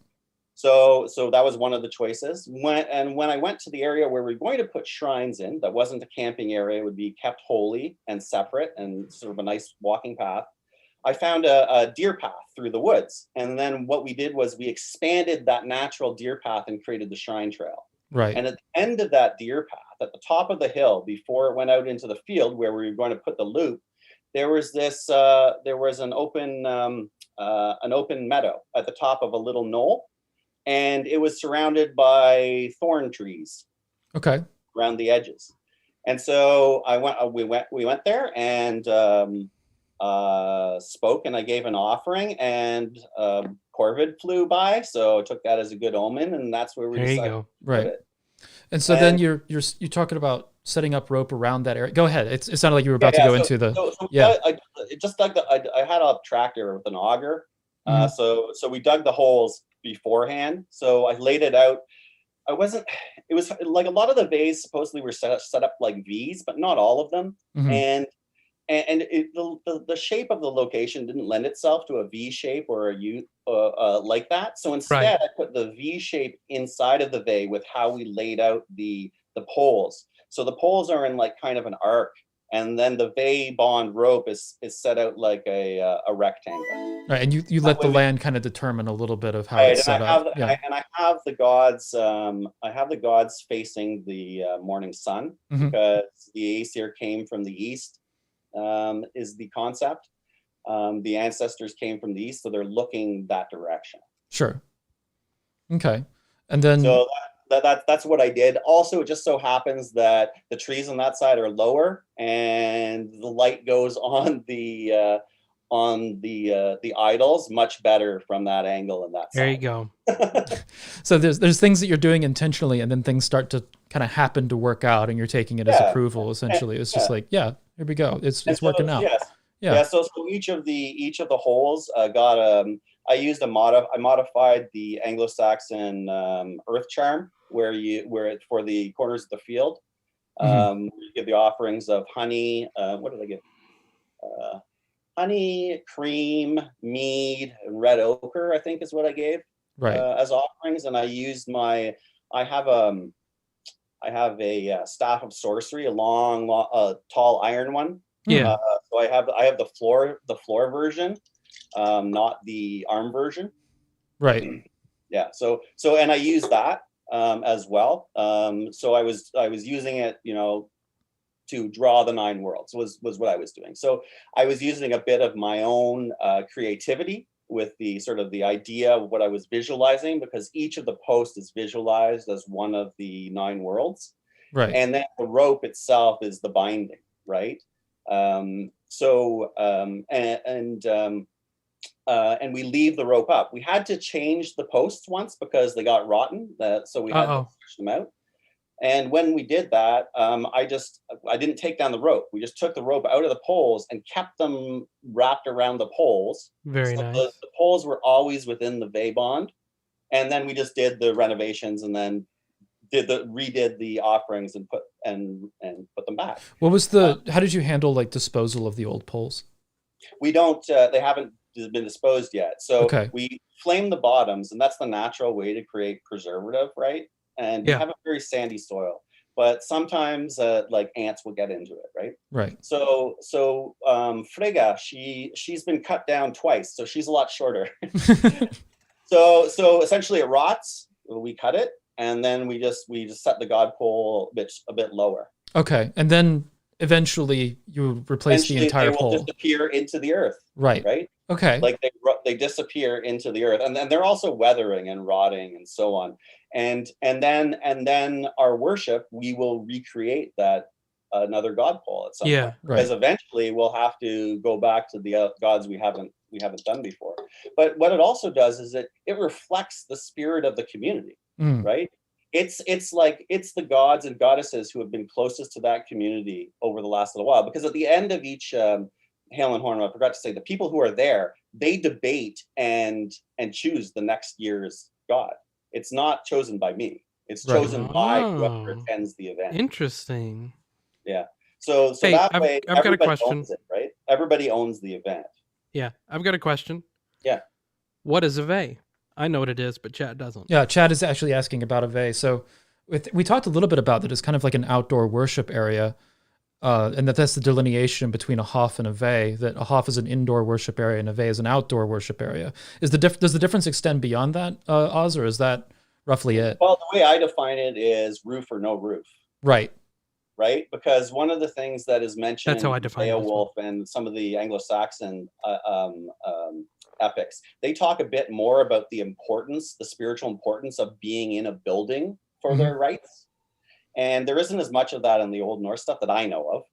So that was one of the choices. When I went to the area where we're going to put shrines in, that wasn't a camping area, it would be kept holy and separate and sort of a nice walking path. I found a deer path through the woods. And then what we did was we expanded that natural deer path and created the shrine trail. Right. And at the end of that deer path, at the top of the hill, before it went out into the field where we were going to put the loop, there was an open meadow at the top of a little knoll. And it was surrounded by thorn trees. Okay. Around the edges, and so we went there and spoke, and I gave an offering, and corvid flew by, so I took that as a good omen, and that's where we decided. There you go. Right. And so then you're talking about setting up rope around that area. Go ahead. It sounded like you were about to go into the. I had a tractor with an auger, so we dug the holes beforehand. So I laid it out. It was like a lot of the V's supposedly were set up like V's, but not all of them. And the shape of the location didn't lend itself to a V shape or a U like that. So instead, I put the V shape inside of the V with how we laid out the poles. So the poles are in like kind of an arc, and then the V bond rope is set out like a rectangle. Right, and you let the land kind of determine a little bit of how it's set up. And I have the gods. I have the gods facing the morning sun because the Aesir came from the east. Is the concept. The ancestors came from the east, so they're looking that direction. Sure. Okay, and then so that's what I did. Also, it just so happens that the trees on that side are lower, and the light goes on the idols much better from that angle and that side. There you go. So there's things that you're doing intentionally, and then things start to kind of happen to work out, and you're taking it as approval. Essentially, it's just like, here we go. It's working out. Yes. Yeah. So each of the holes got I modified the Anglo-Saxon earth charm where for the corners of the field. You give the offerings of honey. What did I give? Honey, cream, mead, and red ochre, I think is what I gave as offerings. And I used I have a staff of sorcery, a long, tall iron one. Yeah. So I have the floor version, not the arm version. Right. Yeah. So and I use that as well. So I was using it, to draw the 9 worlds was what I was doing. So I was using a bit of my own creativity with the sort of the idea of what I was visualizing, because each of the posts is visualized as one of the 9 worlds. Right. And then the rope itself is the binding, right? And we leave the rope up. We had to change the posts once because they got rotten, so we had to switch them out. And when we did that, I didn't take down the rope. We just took the rope out of the poles and kept them wrapped around the poles. Very so nice. the poles were always within the Vé bond. And then we just did the renovations and then redid the offerings and put them back. What was how did you handle like disposal of the old poles? We don't, they haven't been disposed yet. So Okay. we flame the bottoms, and that's the natural way to create preservative, right? And we have a very sandy soil, but sometimes like ants will get into it, right? Right. So Frigga, she's been cut down twice, so she's a lot shorter. So essentially it rots, we cut it, and then we just set the god pole a bit lower. Okay, and then eventually you replace the entire pole. They will disappear into the earth. Right. Right. Okay. Like they disappear into the earth, and then they're also weathering and rotting and so on. And then our worship, we will recreate that another god pole at some point. Right. Because eventually we'll have to go back to the gods we haven't done before. But what it also does is it reflects the spirit of the community, right? It's the gods and goddesses who have been closest to that community over the last little while. Because at the end of each Hail and Horn, I forgot to say, the people who are there, they debate and choose the next year's god. It's not chosen by me. It's chosen by whoever attends the event. Interesting. Yeah. So hey, that way, I've got a question. Owns it, right? Everybody owns the event. Yeah, I've got a question. Yeah. What is a Vé? I know what it is, but Chad doesn't. Yeah, Chad is actually asking about a Vé. So we talked a little bit about that. It's kind of like an outdoor worship area, and that's the delineation between a Hof and a Vé, that a Hof is an indoor worship area and a Vé is an outdoor worship area. Does the difference extend beyond that, Auz, or is that roughly it? Well, the way I define it is roof or no roof. Right. Right? Because one of the things that is mentioned That's how I define Beowulf and some of the Anglo-Saxon epics, they talk a bit more about the spiritual importance of being in a building for their rites. And there isn't as much of that in the Old Norse stuff that I know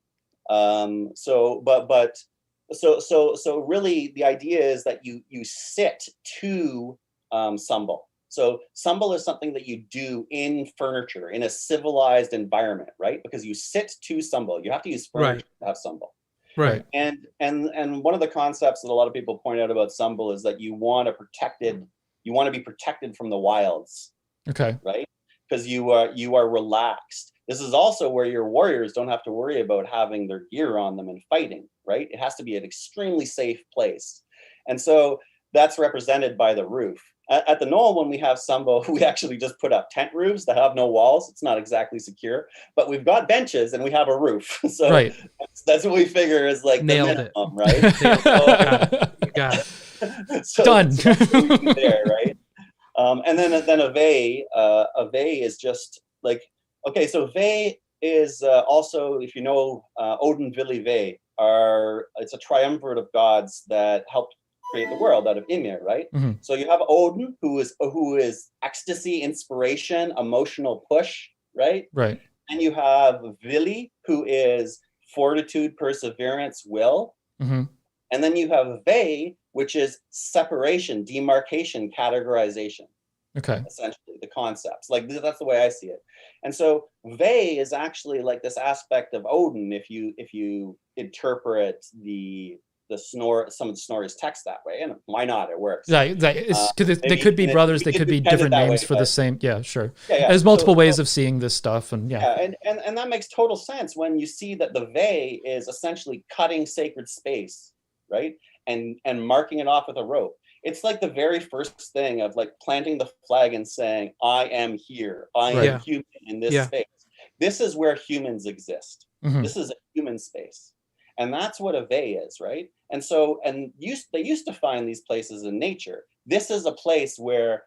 of. So really the idea is that you sit to Sumbul. So Sumbul is something that you do in furniture, in a civilized environment, right? Because you sit to Sumbul. You have to use furniture to have Sumbul. Right. And one of the concepts that a lot of people point out about Sumbul is that you want to be protected from the wilds. Okay. Right? Because you are relaxed. This is also where your warriors don't have to worry about having their gear on them and fighting, right? It has to be an extremely safe place. And so that's represented by the roof. At the Knoll, when we have Sumbul, we actually just put up tent roofs that have no walls. It's not exactly secure, but we've got benches and we have a roof. So that's what we figure is like Nailed the minimum, right? Got it. So done. So that's what we do there, right? And then a Vé is just like, okay, so Vé is also, if you know Odin, Vili, Vé, it's a triumvirate of gods that helped create the world out of Ymir, right? So you have Odin, who is ecstasy, inspiration, emotional push, right? Right. And you have Vili, who is fortitude, perseverance, will. And then you have Vé, which is separation, demarcation, categorization. Okay. Essentially, the concepts. Like that's the way I see it. And so Vé is actually like this aspect of Odin, if you interpret some of Snorri's text that way, and why not? It works. Yeah, they could be brothers. They could be different names for the same. Yeah, sure. Yeah. There's multiple ways of seeing this stuff, and and that makes total sense when you see that the Vé is essentially cutting sacred space, right, and marking it off with a rope. It's like the very first thing of like planting the flag and saying, "I am here. I am human in this space. This is where humans exist. This is a human space." And that's what a Vé is, right? And so, they used to find these places in nature. This is a place where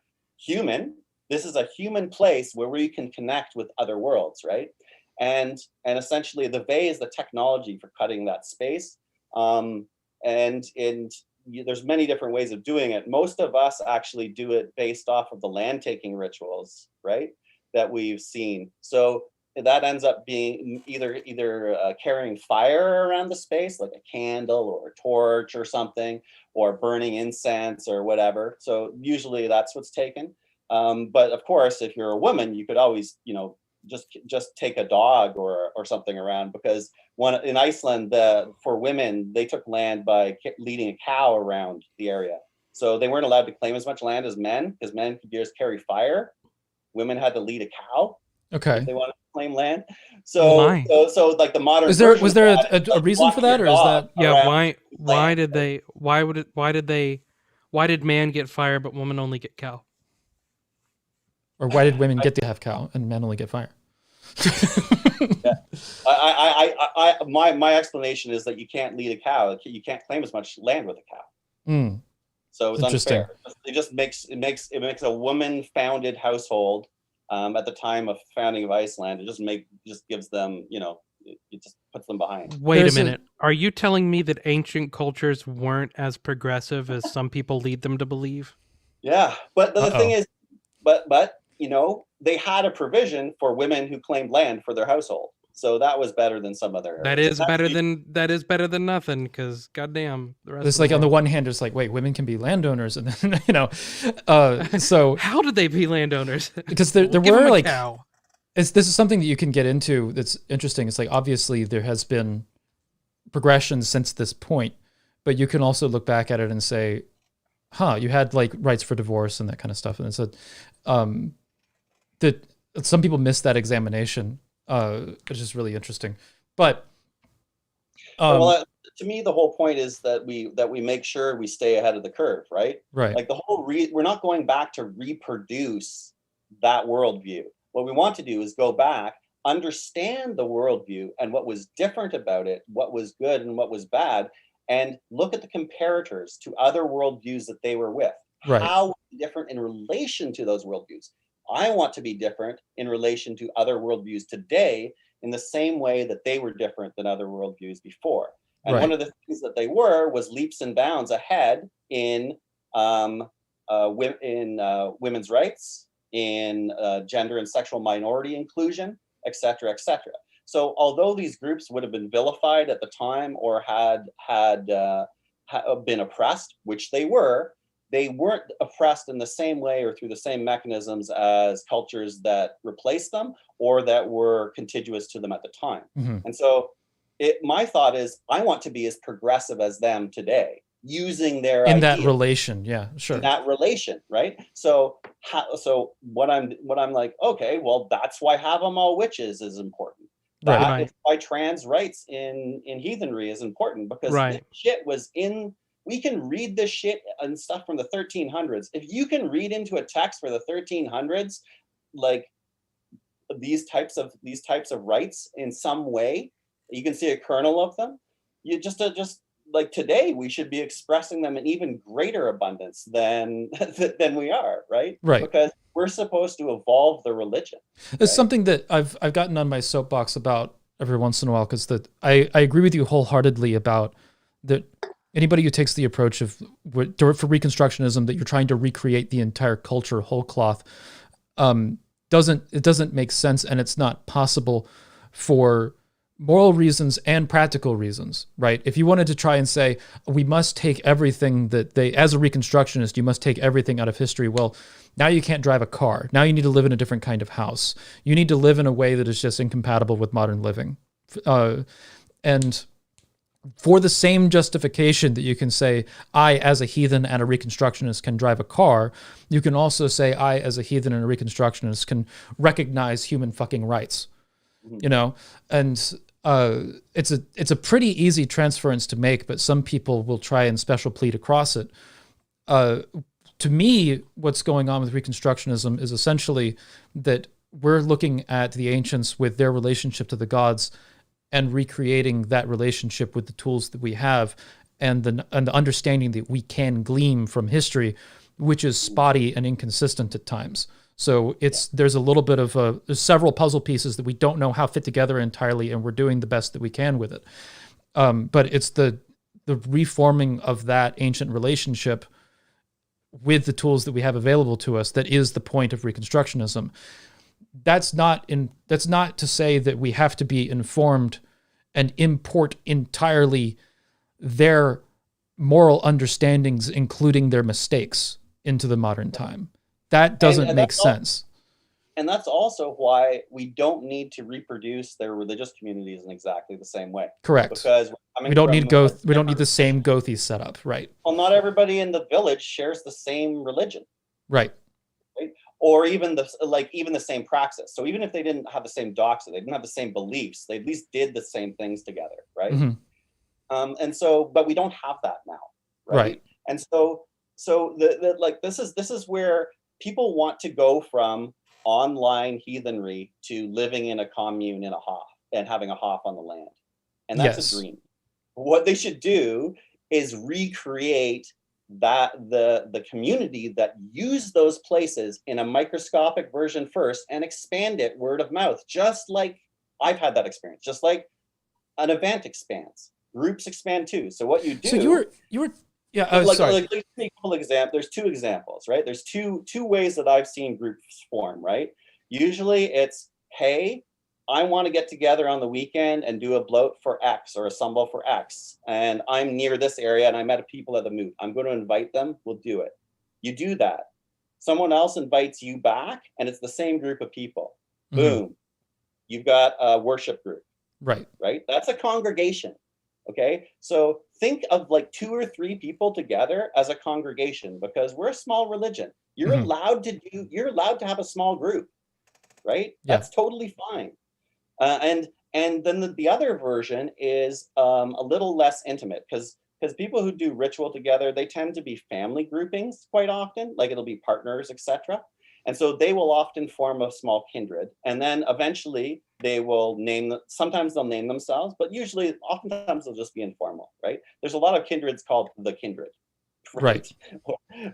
this is a human place where we can connect with other worlds, right? And essentially the Vé is the technology for cutting that space. There's many different ways of doing it. Most of us actually do it based off of the land taking rituals, right? That we've seen. So that ends up being either carrying fire around the space, like a candle or a torch or something, or burning incense or whatever. So usually that's what's taken. But of course, if you're a woman, you could always, just take a dog or something around, because in Iceland, for women, they took land by leading a cow around the area. So they weren't allowed to claim as much land as men, because men could just carry fire. Women had to lead a cow. Okay. If they wanted to claim land. So like the modern was there a reason for that, or is that why did man get fire but woman only get cow? Or why did women get to have cow and men only get fire? Yeah. My explanation is that you can't lead a cow. You can't claim as much land with a cow. Mm. So it's unfair. It just makes a woman-founded household at the time of founding of Iceland. It just gives them, it just puts them behind. Wait a minute. Are you telling me that ancient cultures weren't as progressive as some people lead them to believe? Yeah, but the thing is, but they had a provision for women who claimed land for their household. So that was better than some other. That is better than nothing, because goddamn, the rest. It's like on the one hand, it's like, wait, women can be landowners, and then so how did they be landowners? Because there were like cow. This is something that you can get into that's interesting. It's like, obviously there has been progression since this point, but you can also look back at it and say, you had like rights for divorce and that kind of stuff, and so that some people miss that examination. It's just really interesting, but to me, the whole point is that we make sure we stay ahead of the curve, right? Right. Like we're not going back to reproduce that worldview. What we want to do is go back, understand the worldview and what was different about it, what was good and what was bad, and look at the comparators to other worldviews that they were with. Right. How different in relation to those worldviews. I want to be different in relation to other worldviews today in the same way that they were different than other worldviews before. And one of the things that they were was leaps and bounds ahead in women's rights, in gender and sexual minority inclusion, et cetera, et cetera. So although these groups would have been vilified at the time or had been oppressed, which they weren't oppressed in the same way or through the same mechanisms as cultures that replaced them or that were contiguous to them at the time. Mm-hmm. And so my thought is, I want to be as progressive as them today, using their in ideas, that relation. Yeah, sure. in that relation, right? So what I'm like, okay, well, that's why have them all witches is important. That's why trans rights in heathenry is important, because this shit was in. We can read this shit and stuff from the 1300s. If you can read into a text for the 1300s, like these types of rights in some way, you can see a kernel of them. You just like today, we should be expressing them in even greater abundance than we are, right? Right. Because we're supposed to evolve the religion. It's something that I've gotten on my soapbox about every once in a while, because I agree with you wholeheartedly about that. Anybody who takes the approach for Reconstructionism that you're trying to recreate the entire culture whole cloth doesn't make sense, and it's not possible for moral reasons and practical reasons, right? If you wanted to try and say, we must take everything as a Reconstructionist, you must take everything out of history. Well, now you can't drive a car. Now you need to live in a different kind of house. You need to live in a way that is just incompatible with modern living. And for the same justification that you can say, I, as a heathen and a Reconstructionist, can drive a car, you can also say, I, as a heathen and a Reconstructionist, can recognize human fucking rights. And it's a pretty easy transference to make, but some people will try and special plead across it. To me, what's going on with Reconstructionism is essentially that we're looking at the ancients with their relationship to the gods and recreating that relationship with the tools that we have and the understanding that we can glean from history, which is spotty and inconsistent at times. So there's a little bit of there's several puzzle pieces that we don't know how fit together entirely, and we're doing the best that we can with it. But it's the reforming of that ancient relationship with the tools that we have available to us that is the point of Reconstructionism. That's not to say that we have to be informed and import entirely their moral understandings, including their mistakes, into the modern time. That doesn't make sense. and that's also why we don't need to reproduce their religious communities in exactly the same way. Correct. Because we don't need we don't need the same Gothi setup, right? Well, not everybody in the village shares the same religion. Right. Or even the same praxis. So even if they didn't have the same doxa, they didn't have the same beliefs, they at least did the same things together, right? And so, but we don't have that now, right? And so this is where people want to go from online heathenry to living in a commune in a Hof and having a Hof on the land, and that's a dream. What they should do is recreate that the community that used those places in a microscopic version first and expand it word of mouth, just like I've had that experience, just like an event expands, groups expand too. So what you do, so you were yeah, sorry. There's two examples, right? There's two ways that I've seen groups form, right? Usually it's, hey, I want to get together on the weekend and do a bloat for X or a sambal for X. And I'm near this area and I met people at the moot. I'm going to invite them. We'll do it. You do that. Someone else invites you back and it's the same group of people. Boom. You've got a worship group. Right. That's a congregation. Okay. So think of like 2 or 3 people together as a congregation, because we're a small religion. You're allowed to have a small group, right? Yeah. That's totally fine. And then the other version is a little less intimate, because people who do ritual together, they tend to be family groupings quite often, like it'll be partners, etc. And so they will often form a small kindred, and then eventually they will sometimes they'll name themselves, but usually oftentimes they'll just be informal, right? There's a lot of kindreds called the kindred, right?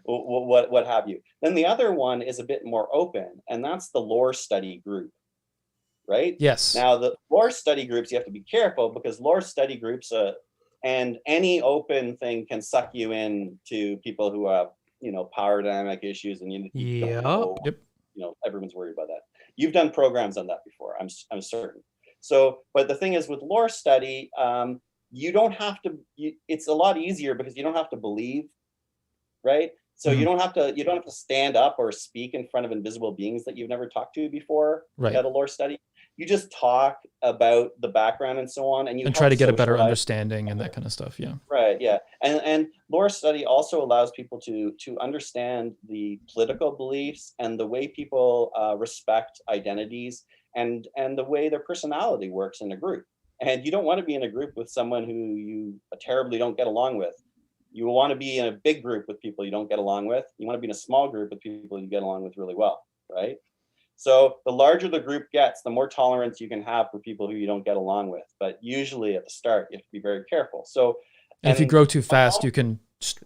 What have you. Then the other one is a bit more open, and that's the lore study group. Right? Yes. Now, the lore study groups, you have to be careful, because lore study groups and any open thing can suck you into people who have, power dynamic issues, and you don't know, everyone's worried about that. You've done programs on that before, I'm certain. So, but the thing is with lore study, you don't have to. It's a lot easier because you don't have to believe, right? So you don't have to stand up or speak in front of invisible beings that you've never talked to before at a lore study. You just talk about the background and so on, and try to get a better understanding and that kind of stuff. Yeah. Right. Yeah. And lore study also allows people to understand the political beliefs and the way people respect identities and the way their personality works in a group. And you don't want to be in a group with someone who you terribly don't get along with. You want to be in a big group with people you don't get along with. You want to be in a small group with people you get along with really well, right? So the larger the group gets, the more tolerance you can have for people who you don't get along with. But usually at the start, you have to be very careful. So, and if you grow too fast, you can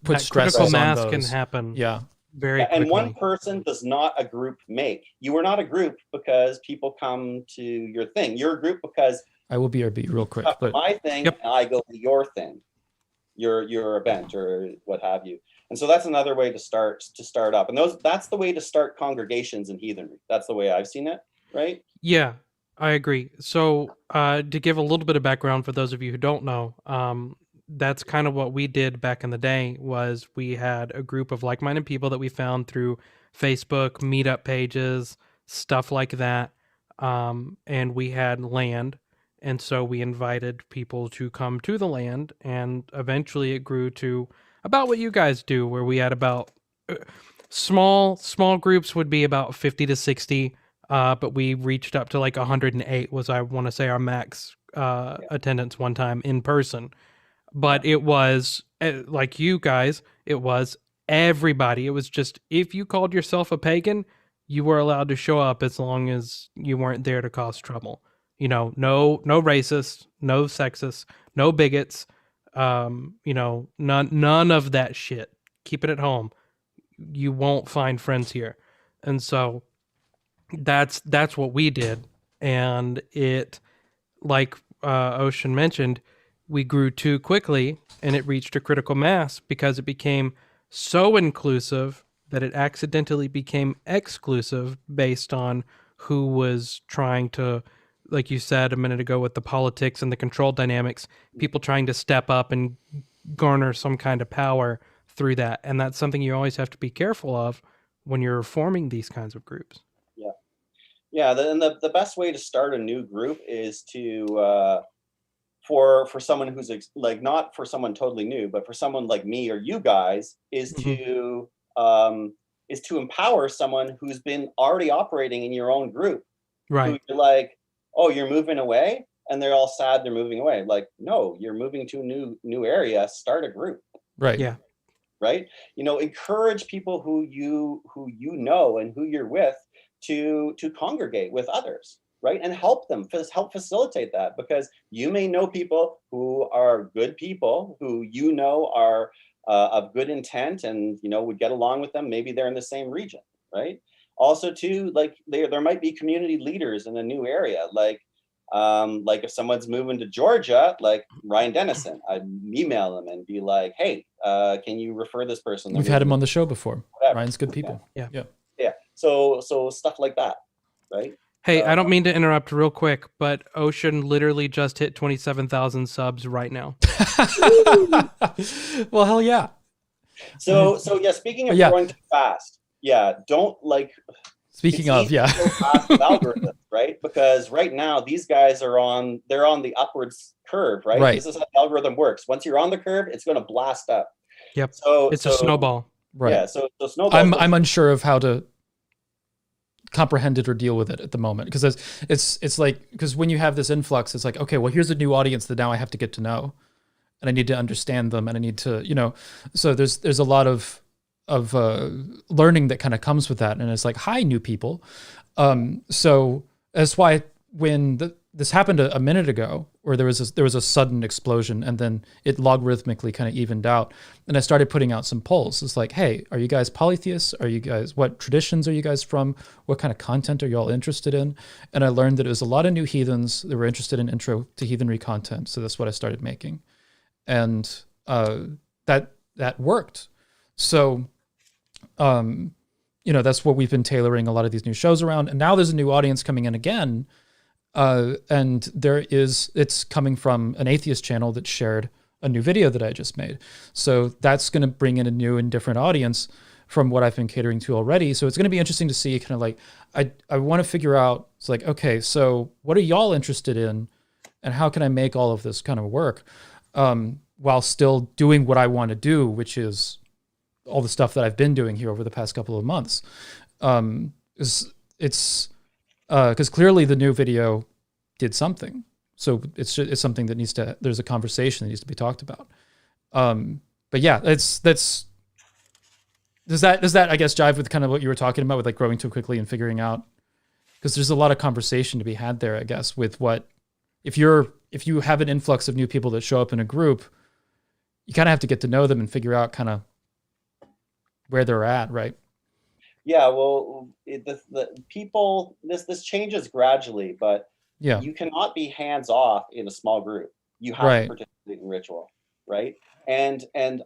put stress on those. Critical mass can happen. Yeah. Very quickly. And one person does not a group make. You are not a group because people come to your thing. You're a group because I will BRB real quick. But my thing, and I go to your thing, your event or what have you. And so that's another way to start up. And that's the way to start congregations in heathenry. That's the way I've seen it, right? Yeah, I agree. So to give a little bit of background for those of you who don't know, that's kind of what we did back in the day. Was we had a group of like-minded people that we found through Facebook, meetup pages, stuff like that. And we had land. And so we invited people to come to the land, and eventually it grew to about what you guys do, where we had about small groups would be about 50 to 60, but we reached up to like 108 was, I want to say, our max attendance one time in person. But it was like you guys, it was everybody. It was just, if you called yourself a pagan, you were allowed to show up as long as you weren't there to cause trouble. No racists, no sexists, no bigots, none of that shit. Keep it at home. You won't find friends here. And so that's what we did. And it, like Ocean mentioned, we grew too quickly and it reached a critical mass because it became so inclusive that it accidentally became exclusive based on who was trying to, like you said a minute ago, with the politics and the control dynamics, people trying to step up and garner some kind of power through that. And that's something you always have to be careful of when you're forming these kinds of groups. Yeah. Yeah, and the best way to start a new group is to for someone who's like, not for someone totally new, but for someone like me or you guys, is to empower someone who's been already operating in your own group. Right. Who you're like, oh, you're moving away, and they're all sad they're moving away. Like, no, you're moving to a new area. Start a group. Right. Yeah. Right. Encourage people who you know and who you're with to congregate with others, right, and help them, help facilitate that, because you may know people who are good people who are of good intent, and would get along with them. Maybe they're in the same region, right? Also, too, like there might be community leaders in a new area, like if someone's moving to Georgia, like Ryan Dennison, I'd email them and be like, hey, can you refer this person? We've had him on the show before. Whatever. Ryan's good people. Yeah. So stuff like that, right? Hey, I don't mean to interrupt real quick, but Ocean literally just hit 27,000 subs right now. Well, hell yeah. So yeah, speaking of growing too fast, don't Speaking of, so fast with algorithms, right? Because right now these guys they're on the upwards curve, right? Right. This is how the algorithm works. Once you're on the curve, it's going to blast up. Yep. So it's a snowball. Right. Yeah. So snowball. I'm unsure of how to comprehend it or deal with it at the moment, because it's like, because when you have this influx, it's like, okay, well, here's a new audience that now I have to get to know, and I need to understand them, and I need to, so there's a lot of learning that kind of comes with that, and it's like, hi, new people. So that's why when this happened a minute ago, where there was a sudden explosion, and then it logarithmically kind of evened out, and I started putting out some polls. It's like, hey, are you guys polytheists? What traditions are you guys from? What kind of content are you all interested in? And I learned that it was a lot of new heathens that were interested in intro to heathenry content. So that's what I started making, and that worked. So, that's what we've been tailoring a lot of these new shows around. And now there's a new audience coming in again. And it's coming from an atheist channel that shared a new video that I just made. So that's going to bring in a new and different audience from what I've been catering to already. So it's going to be interesting to see, kind of like, I want to figure out, it's like, okay, so what are y'all interested in, and how can I make all of this kind of work, while still doing what I want to do, which is all the stuff that I've been doing here over the past couple of months. Because clearly the new video did something. So it's something that there's a conversation that needs to be talked about. But yeah, does that, I guess, jive with kind of what you were talking about with like growing too quickly and figuring out, because there's a lot of conversation to be had there, I guess, with if you have an influx of new people that show up in a group, you kind of have to get to know them and figure out kind of where they're at, right? Yeah, well, the people, this changes gradually, but you cannot be hands off in a small group. You have to participate in ritual, right? And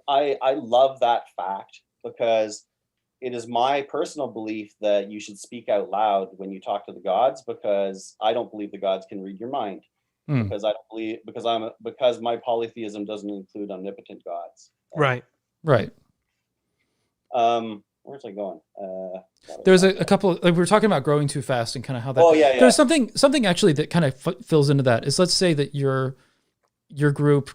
I love that fact, because it is my personal belief that you should speak out loud when you talk to the gods, because I don't believe the gods can read your mind. Because I don't believe, because my polytheism doesn't include omnipotent gods. Right. Where's I going? There's a couple, like we were talking about growing too fast and kind of how that. Oh yeah. There's something actually that kind of fills into that. Is, let's say that your group,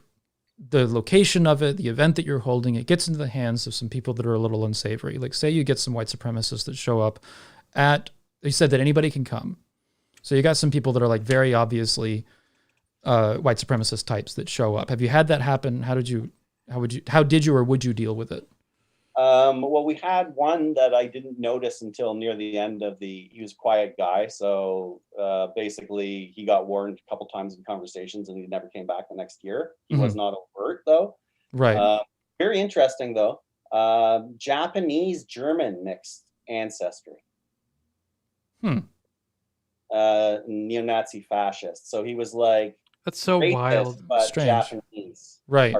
the location of it, the event that you're holding, it gets into the hands of some people that are a little unsavory. Like, say you get some white supremacists that show up you said that anybody can come. So you got some people that are like very obviously white supremacist types that show up. Have you had that happen? How did you or would you deal with it? Well, we had one that I didn't notice until near the end of he was a quiet guy. So basically he got warned a couple times in conversations and he never came back the next year. He was not overt though. Right. Very interesting though. Japanese German mixed ancestry. Neo-Nazi fascist. So he was like, that's so racist, wild, but strange. Japanese. Right.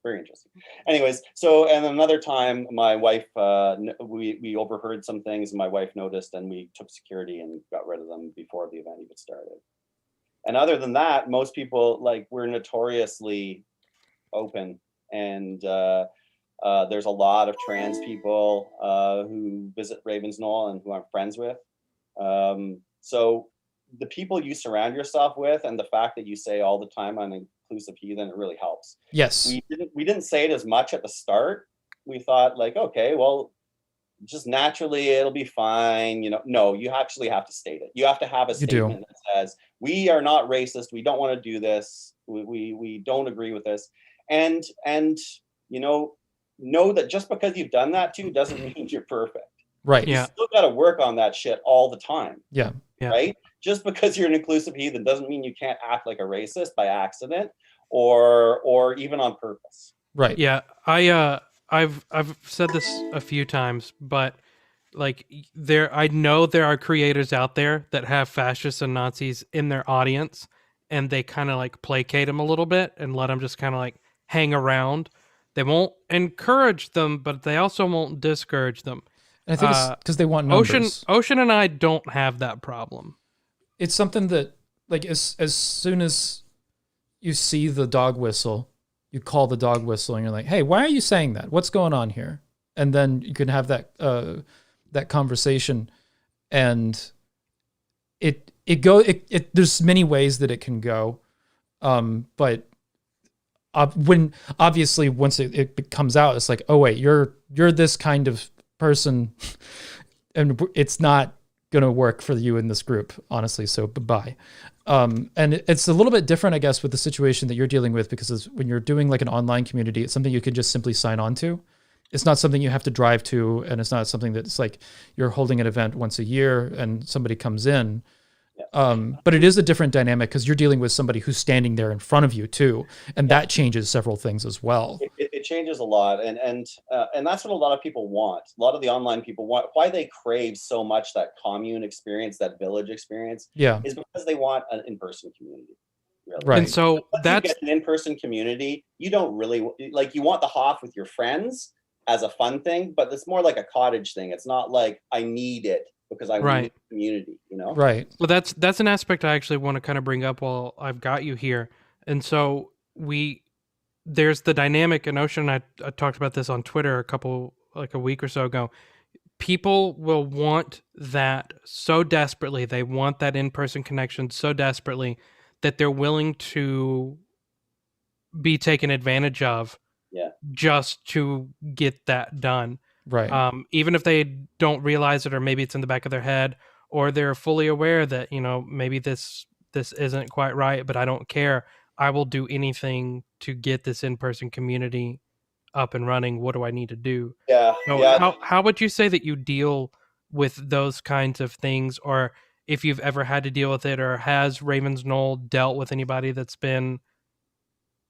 Very interesting. Anyways, so, and another time my wife, we overheard some things and my wife noticed, and we took security and got rid of them before the event even started. And other than that, most people, like, we're notoriously open, and there's a lot of trans people who visit Knoll and who I'm friends with. So the people you surround yourself with, and the fact that you say all the time I'm an inclusive heathen, it really helps. Yes. We didn't say it as much at the start. We thought like, okay, well, just naturally it'll be fine. No, you actually have to state it. You have to have a statement that says, we are not racist. We don't want to do this. We don't agree with this. And know that just because you've done that too doesn't mean you're perfect. Right. You still got to work on that shit all the time. Yeah. Right. Just because you're an inclusive heathen doesn't mean you can't act like a racist by accident or even on purpose. Right. Yeah. I've said this a few times, but like I know there are creators out there that have fascists and Nazis in their audience, and they kind of like placate them a little bit and let them just kind of like hang around. They won't encourage them, but they also won't discourage them. And I think it's because they want numbers. Ocean and I don't have that problem. It's something that, like, as soon as you see the dog whistle, you call the dog whistle, and you're like, "Hey, why are you saying that? What's going on here?" And then you can have that conversation, and there's many ways that it can go, but when obviously once it comes out, it's like, oh wait, you're this kind of person, and it's not gonna work for you in this group, honestly. So bye. And it's a little bit different, I guess, with the situation that you're dealing with, because when you're doing like an online community, it's something you can just simply sign on to. It's not something you have to drive to, and it's not something that's like you're holding an event once a year and somebody comes in. But it is a different dynamic because you're dealing with somebody who's standing there in front of you too, and that changes several things as well. It changes a lot, and that's what a lot of people want. A lot of the online people want. Why they crave so much that commune experience, that village experience, is because they want an in-person community. Really. Right. And so that's an in-person community. You don't really like. You want the Hof with your friends as a fun thing, but it's more like a cottage thing. It's not like I need it because I want community, Right. Well, that's an aspect I actually want to kind of bring up while I've got you here. And so there's the dynamic, and Ocean and I talked about this on Twitter a week or so ago. People will want that so desperately. They want that in-person connection so desperately that they're willing to be taken advantage of just to get that done. Right. Even if they don't realize it, or maybe it's in the back of their head, or they're fully aware that, maybe this isn't quite right, but I don't care. I will do anything to get this in-person community up and running. What do I need to do? Yeah. So how would you say that you deal with those kinds of things, or if you've ever had to deal with it, or has Ravens Knoll dealt with anybody that's been,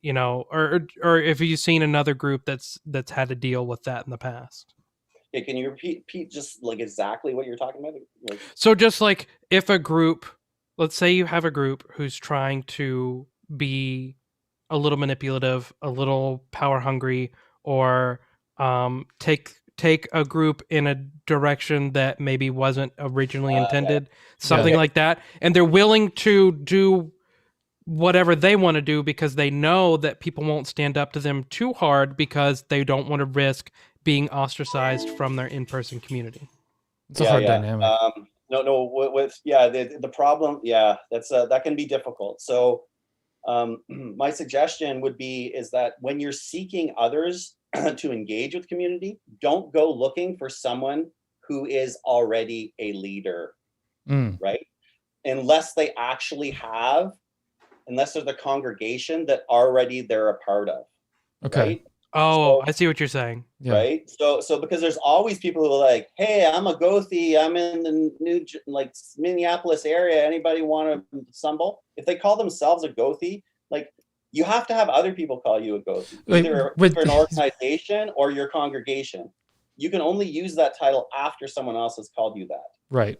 or if you've seen another group that's had to deal with that in the past? Yeah, can you repeat just like exactly what you're talking about? So just like if a group, let's say you have a group who's trying to be a little manipulative, a little power hungry, or take a group in a direction that maybe wasn't originally intended, something like that, and they're willing to do whatever they want to do because they know that people won't stand up to them too hard because they don't want to risk being ostracized from their in-person community. It's a hard dynamic. The problem, that can be difficult. So my suggestion would is that when you're seeking others to engage with community, don't go looking for someone who is already a leader, right? Unless there's a congregation that already they're a part of. Okay. Right? Oh, I see what you're saying. Yeah. Right. So because there's always people who are like, hey, I'm a Gothi. I'm in the Minneapolis area. Anybody want to stumble? If they call themselves a Gothi, you have to have other people call you a Gothi, either an organization or your congregation. You can only use that title after someone else has called you that. Right.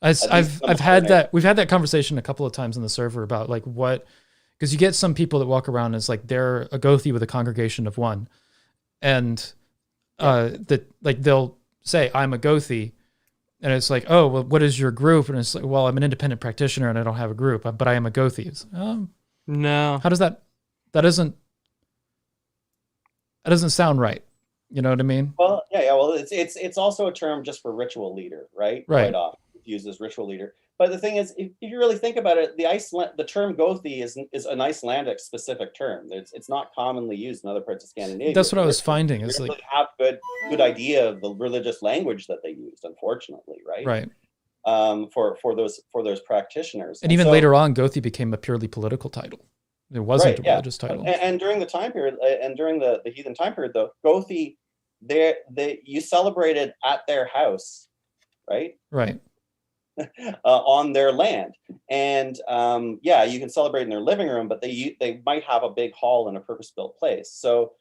We've had that conversation a couple of times on the server about what. Because you get some people that walk around as they're a Gothi with a congregation of one, and they'll say I'm a Gothi, and it's like, oh well, what is your group? And it's like, well, I'm an independent practitioner and I don't have a group, but I am a Gothi. No, how does that doesn't sound right? You know what I mean? Well, yeah. Well, it's also a term just for ritual leader, right? Right. Off. used as ritual leader. But the thing is, if you really think about it, the term Gothi is an Icelandic specific term. It's not commonly used in other parts of Scandinavia. That's what I was finding. We It's don't like really have good idea of the religious language that they used, unfortunately, right? right. For those practitioners. And even later on, Gothi became a purely political title. It wasn't a religious title. And during the time period, and during the heathen time period, though, Gothi, you celebrated at their house, right? Right. On their land, and you can celebrate in their living room, but they might have a big hall in a purpose-built place. So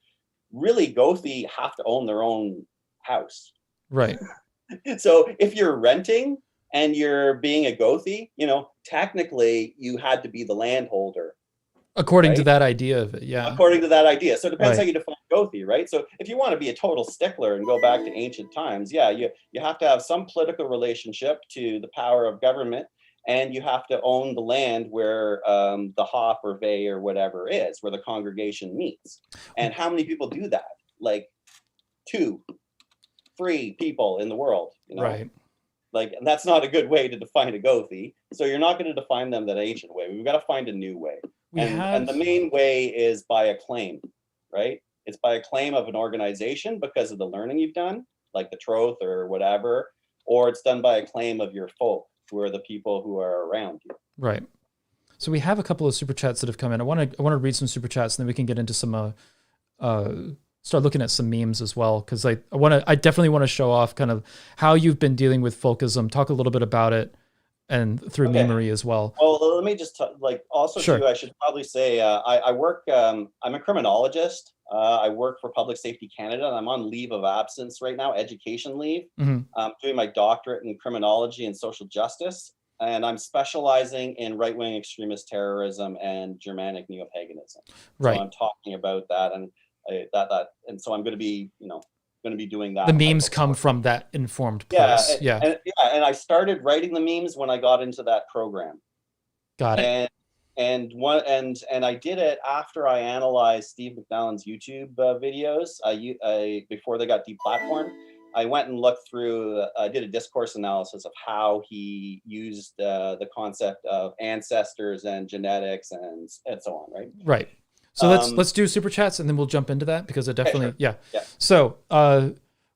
really, Gothi have to own their own house. Right. So if you're renting and you're being a Gothi, technically you had to be the landholder. According to that idea of it, yeah. According to that idea. So it depends how you define Gothi, right? So if you want to be a total stickler and go back to ancient times, you have to have some political relationship to the power of government, and you have to own the land where the Hof or Vé or whatever is, where the congregation meets. And how many people do that? Like 2, 3 people in the world, Right. Like, and that's not a good way to define a Gothi. So you're not going to define them that ancient way. We've got to find a new way. And the main way is by a claim, right? It's by a claim of an organization because of the learning you've done, like the troth or whatever, or it's done by a claim of your folk, who are the people who are around you. Right. So we have a couple of super chats that have come in. I want to read some super chats, and then we can get into some start looking at some memes as well, because I definitely want to show off kind of how you've been dealing with folkism. Talk a little bit about it, and through memery as well. Well, let me just too, I should probably say I work. I'm a criminologist. I work for Public Safety Canada, and I'm on leave of absence right now, education leave. I'm doing my doctorate in criminology and social justice, and I'm specializing in right-wing extremist terrorism and Germanic neo-paganism. Right. So I'm talking about that, and and so I'm going to be, doing that. The memes come from that informed place. And I started writing the memes when I got into that program. Got it. And I did it after I analyzed Steve McNallen's YouTube videos. Before they got deplatformed, I went and looked through. I did a discourse analysis of how he used the concept of ancestors and genetics and so on. Right. Right. So let's do super chats, and then we'll jump into that, because it definitely yeah. So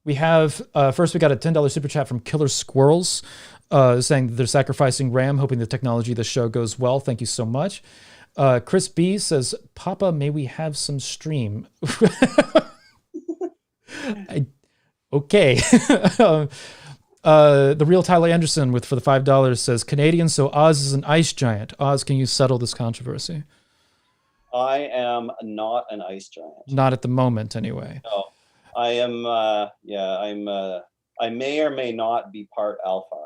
we have first we got a $10 super chat from Killer Squirrels, saying that they're sacrificing RAM, hoping the technology of the show goes well. Thank you so much. Chris B says, "Papa, may we have some stream?" Okay. The real Tyler Anderson for the $5 says, "Canadian, so Auz is an ice giant. Auz, can you settle this controversy?" I am not an ice giant. Not at the moment, anyway. No, I am. I may or may not be part alpha.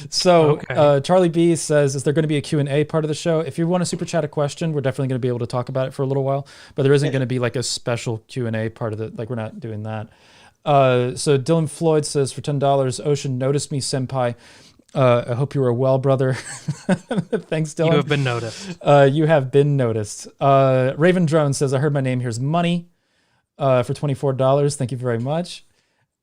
So Charlie B says, "Is there going to be a Q&A part of the show? If you want to super chat a question, we're definitely going to be able to talk about it for a little while. But there isn't going to be like a special Q&A part of it. Like, we're not doing that." So Dylan Floyd says, for $10, "Ocean noticed me, senpai. I hope you are well, brother." Thanks, Dylan. You have been noticed. You have been noticed. Raven Drone says, "I heard my name. Here's money." For $24. Thank you very much.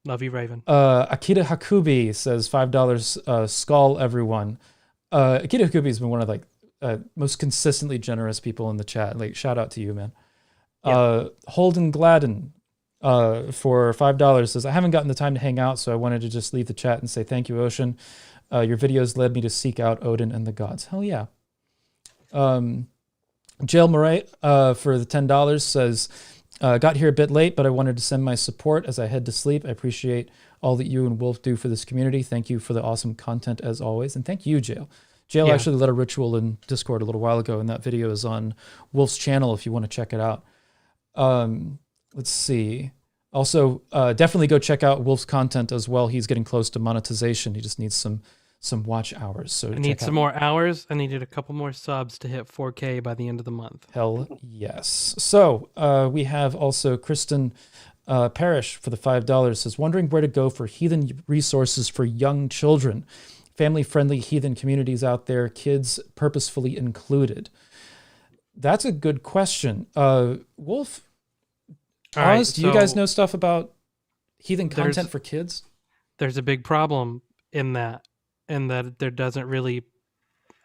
Love you, Raven. Akita Hakubi says, $5. Skull everyone. Akita Hakubi has been one of most consistently generous people in the chat. Like, shout out to you, man. Yeah. Holden Gladden for $5 says, "I haven't gotten the time to hang out, so I wanted to just leave the chat and say thank you, Ocean. Your videos led me to seek out Odin and the gods." Hell yeah. Jail Murray for the $10 says, "Got here a bit late, but I wanted to send my support as I head to sleep. I appreciate all that you and Wolf do for this community. Thank you for the awesome content as always." And thank you, Jail. Jail actually led a ritual in Discord a little while ago, and that video is on Wolf's channel if you want to check it out. Let's see. Also, definitely go check out Wolf's content as well. He's getting close to monetization. He just needs some watch hours. So I need some more hours. I needed a couple more subs to hit 4K by the end of the month. Hell yes. So we have also Kristen Parrish for the $5 says, "Wondering where to go for heathen resources for young children. Family-friendly heathen communities out there, kids purposefully included." That's a good question. Wolf, Auz, do you guys know stuff about heathen content for kids? There's a big problem in that. and that there doesn't really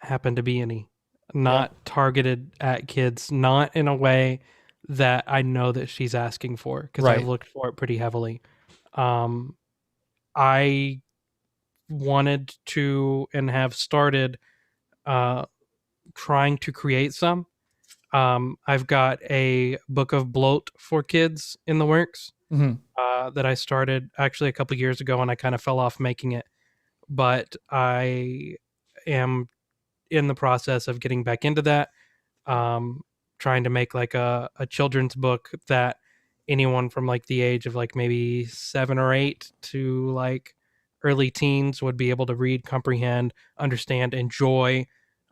happen to be any. Not targeted at kids, not in a way that I know that she's asking for, because I Right. looked for it pretty heavily. I wanted to and have started trying to create some. I've got a book of bloat for kids in the works that I started actually a couple years ago, and I kind of fell off making it. But I am in the process of getting back into that, trying to make like a children's book that anyone from like the age of like maybe 7 or 8 to like early teens would be able to read, comprehend, understand, enjoy,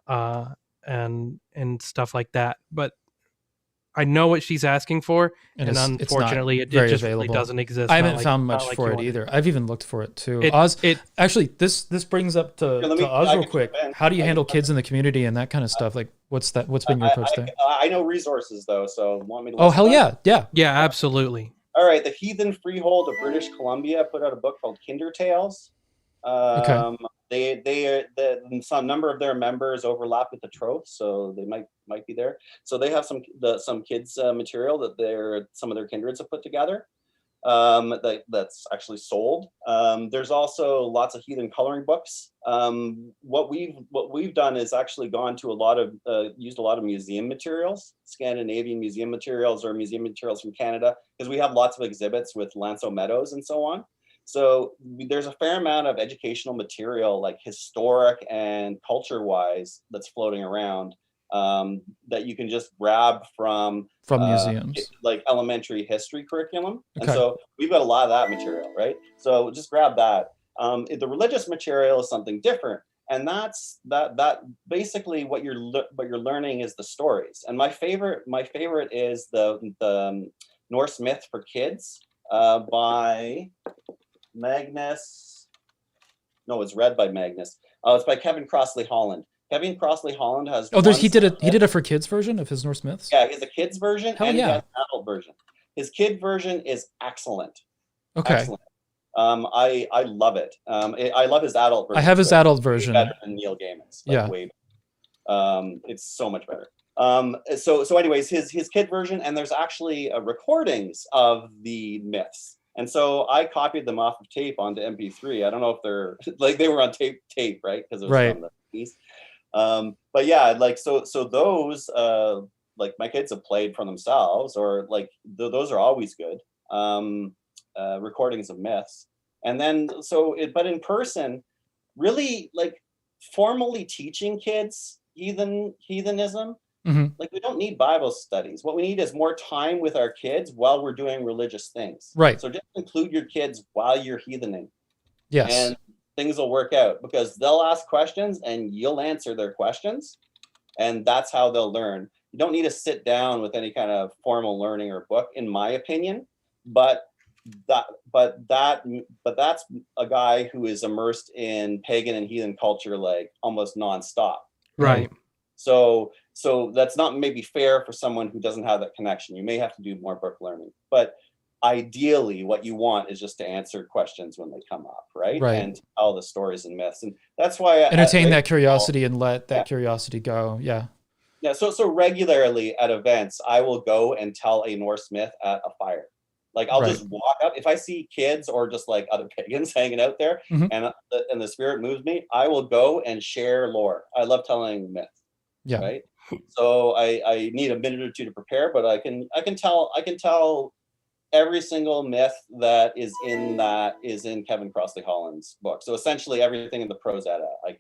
and stuff like that. But I know what she's asking for, and it's not unfortunately, it very just available. really doesn't exist. I haven't found much for it either. I've even looked for it too. Oz, actually, this brings up to Oz real quick. How do you handle kids in the community and that kind of stuff? Like, what's been your approach there? I know resources though, so want me to? Oh hell yeah, yeah, absolutely. All right, the Heathen Freehold of British Columbia put out a book called Kinder Tales. Okay. Some number of their members overlap with the Troth, so they might be there. So they have some kids material that some of their kindreds have put together. That's actually sold. There's also lots of heathen coloring books. What we've done is actually gone to used a lot of museum materials, Scandinavian museum materials or museum materials from Canada, because we have lots of exhibits with Lanceau Meadows and so on. So there's a fair amount of educational material, like historic and culture-wise, that's floating around that you can just grab from museums, like elementary history curriculum. Okay. And so we've got a lot of that material, right? So just grab that. The religious material is something different, and that's basically what you're learning is the stories. And my favorite is the Norse Myth for Kids by Magnus. No, it's read by Magnus. It's by Kevin Crossley Holland. Kevin Crossley Holland has. He did a for kids version of his Norse myths. Yeah, he has a kids version Hell and yeah. he has an adult version. His kid version is excellent. Okay. Excellent. I love it. I love his adult version. I have his adult version. Better than Neil Gaiman's. Yeah. Way better. It's so much better. So anyways, his kid version, and there's actually recordings of the myths. And so I copied them off of tape onto MP3. I don't know if they're like they were on tape, right? Because it was from the East. But yeah, like so those like my kids have played for themselves, or like those are always good recordings of myths. And then but in person, really like formally teaching kids heathenism. Mm-hmm. Like we don't need Bible studies. What we need is more time with our kids while we're doing religious things. Right. So just include your kids while you're heathening. Yes. And things will work out because they'll ask questions and you'll answer their questions. And that's how they'll learn. You don't need to sit down with any kind of formal learning or book, in my opinion. But that's a guy who is immersed in pagan and heathen culture like almost nonstop. Right. So that's not maybe fair for someone who doesn't have that connection. You may have to do more book learning, but ideally what you want is just to answer questions when they come up, right? And tell the stories and myths. And that's why entertain that curiosity and let that curiosity go. Yeah. Yeah. So regularly at events, I will go and tell a Norse myth at a fire. Like I'll just walk up. If I see kids or just like other pagans hanging out there, and the spirit moves me, I will go and share lore. I love telling myths. Yeah. Right. So I need a minute or two to prepare, but I can tell every single myth that is in Kevin Crossley Holland's book. So essentially everything in the prose edda I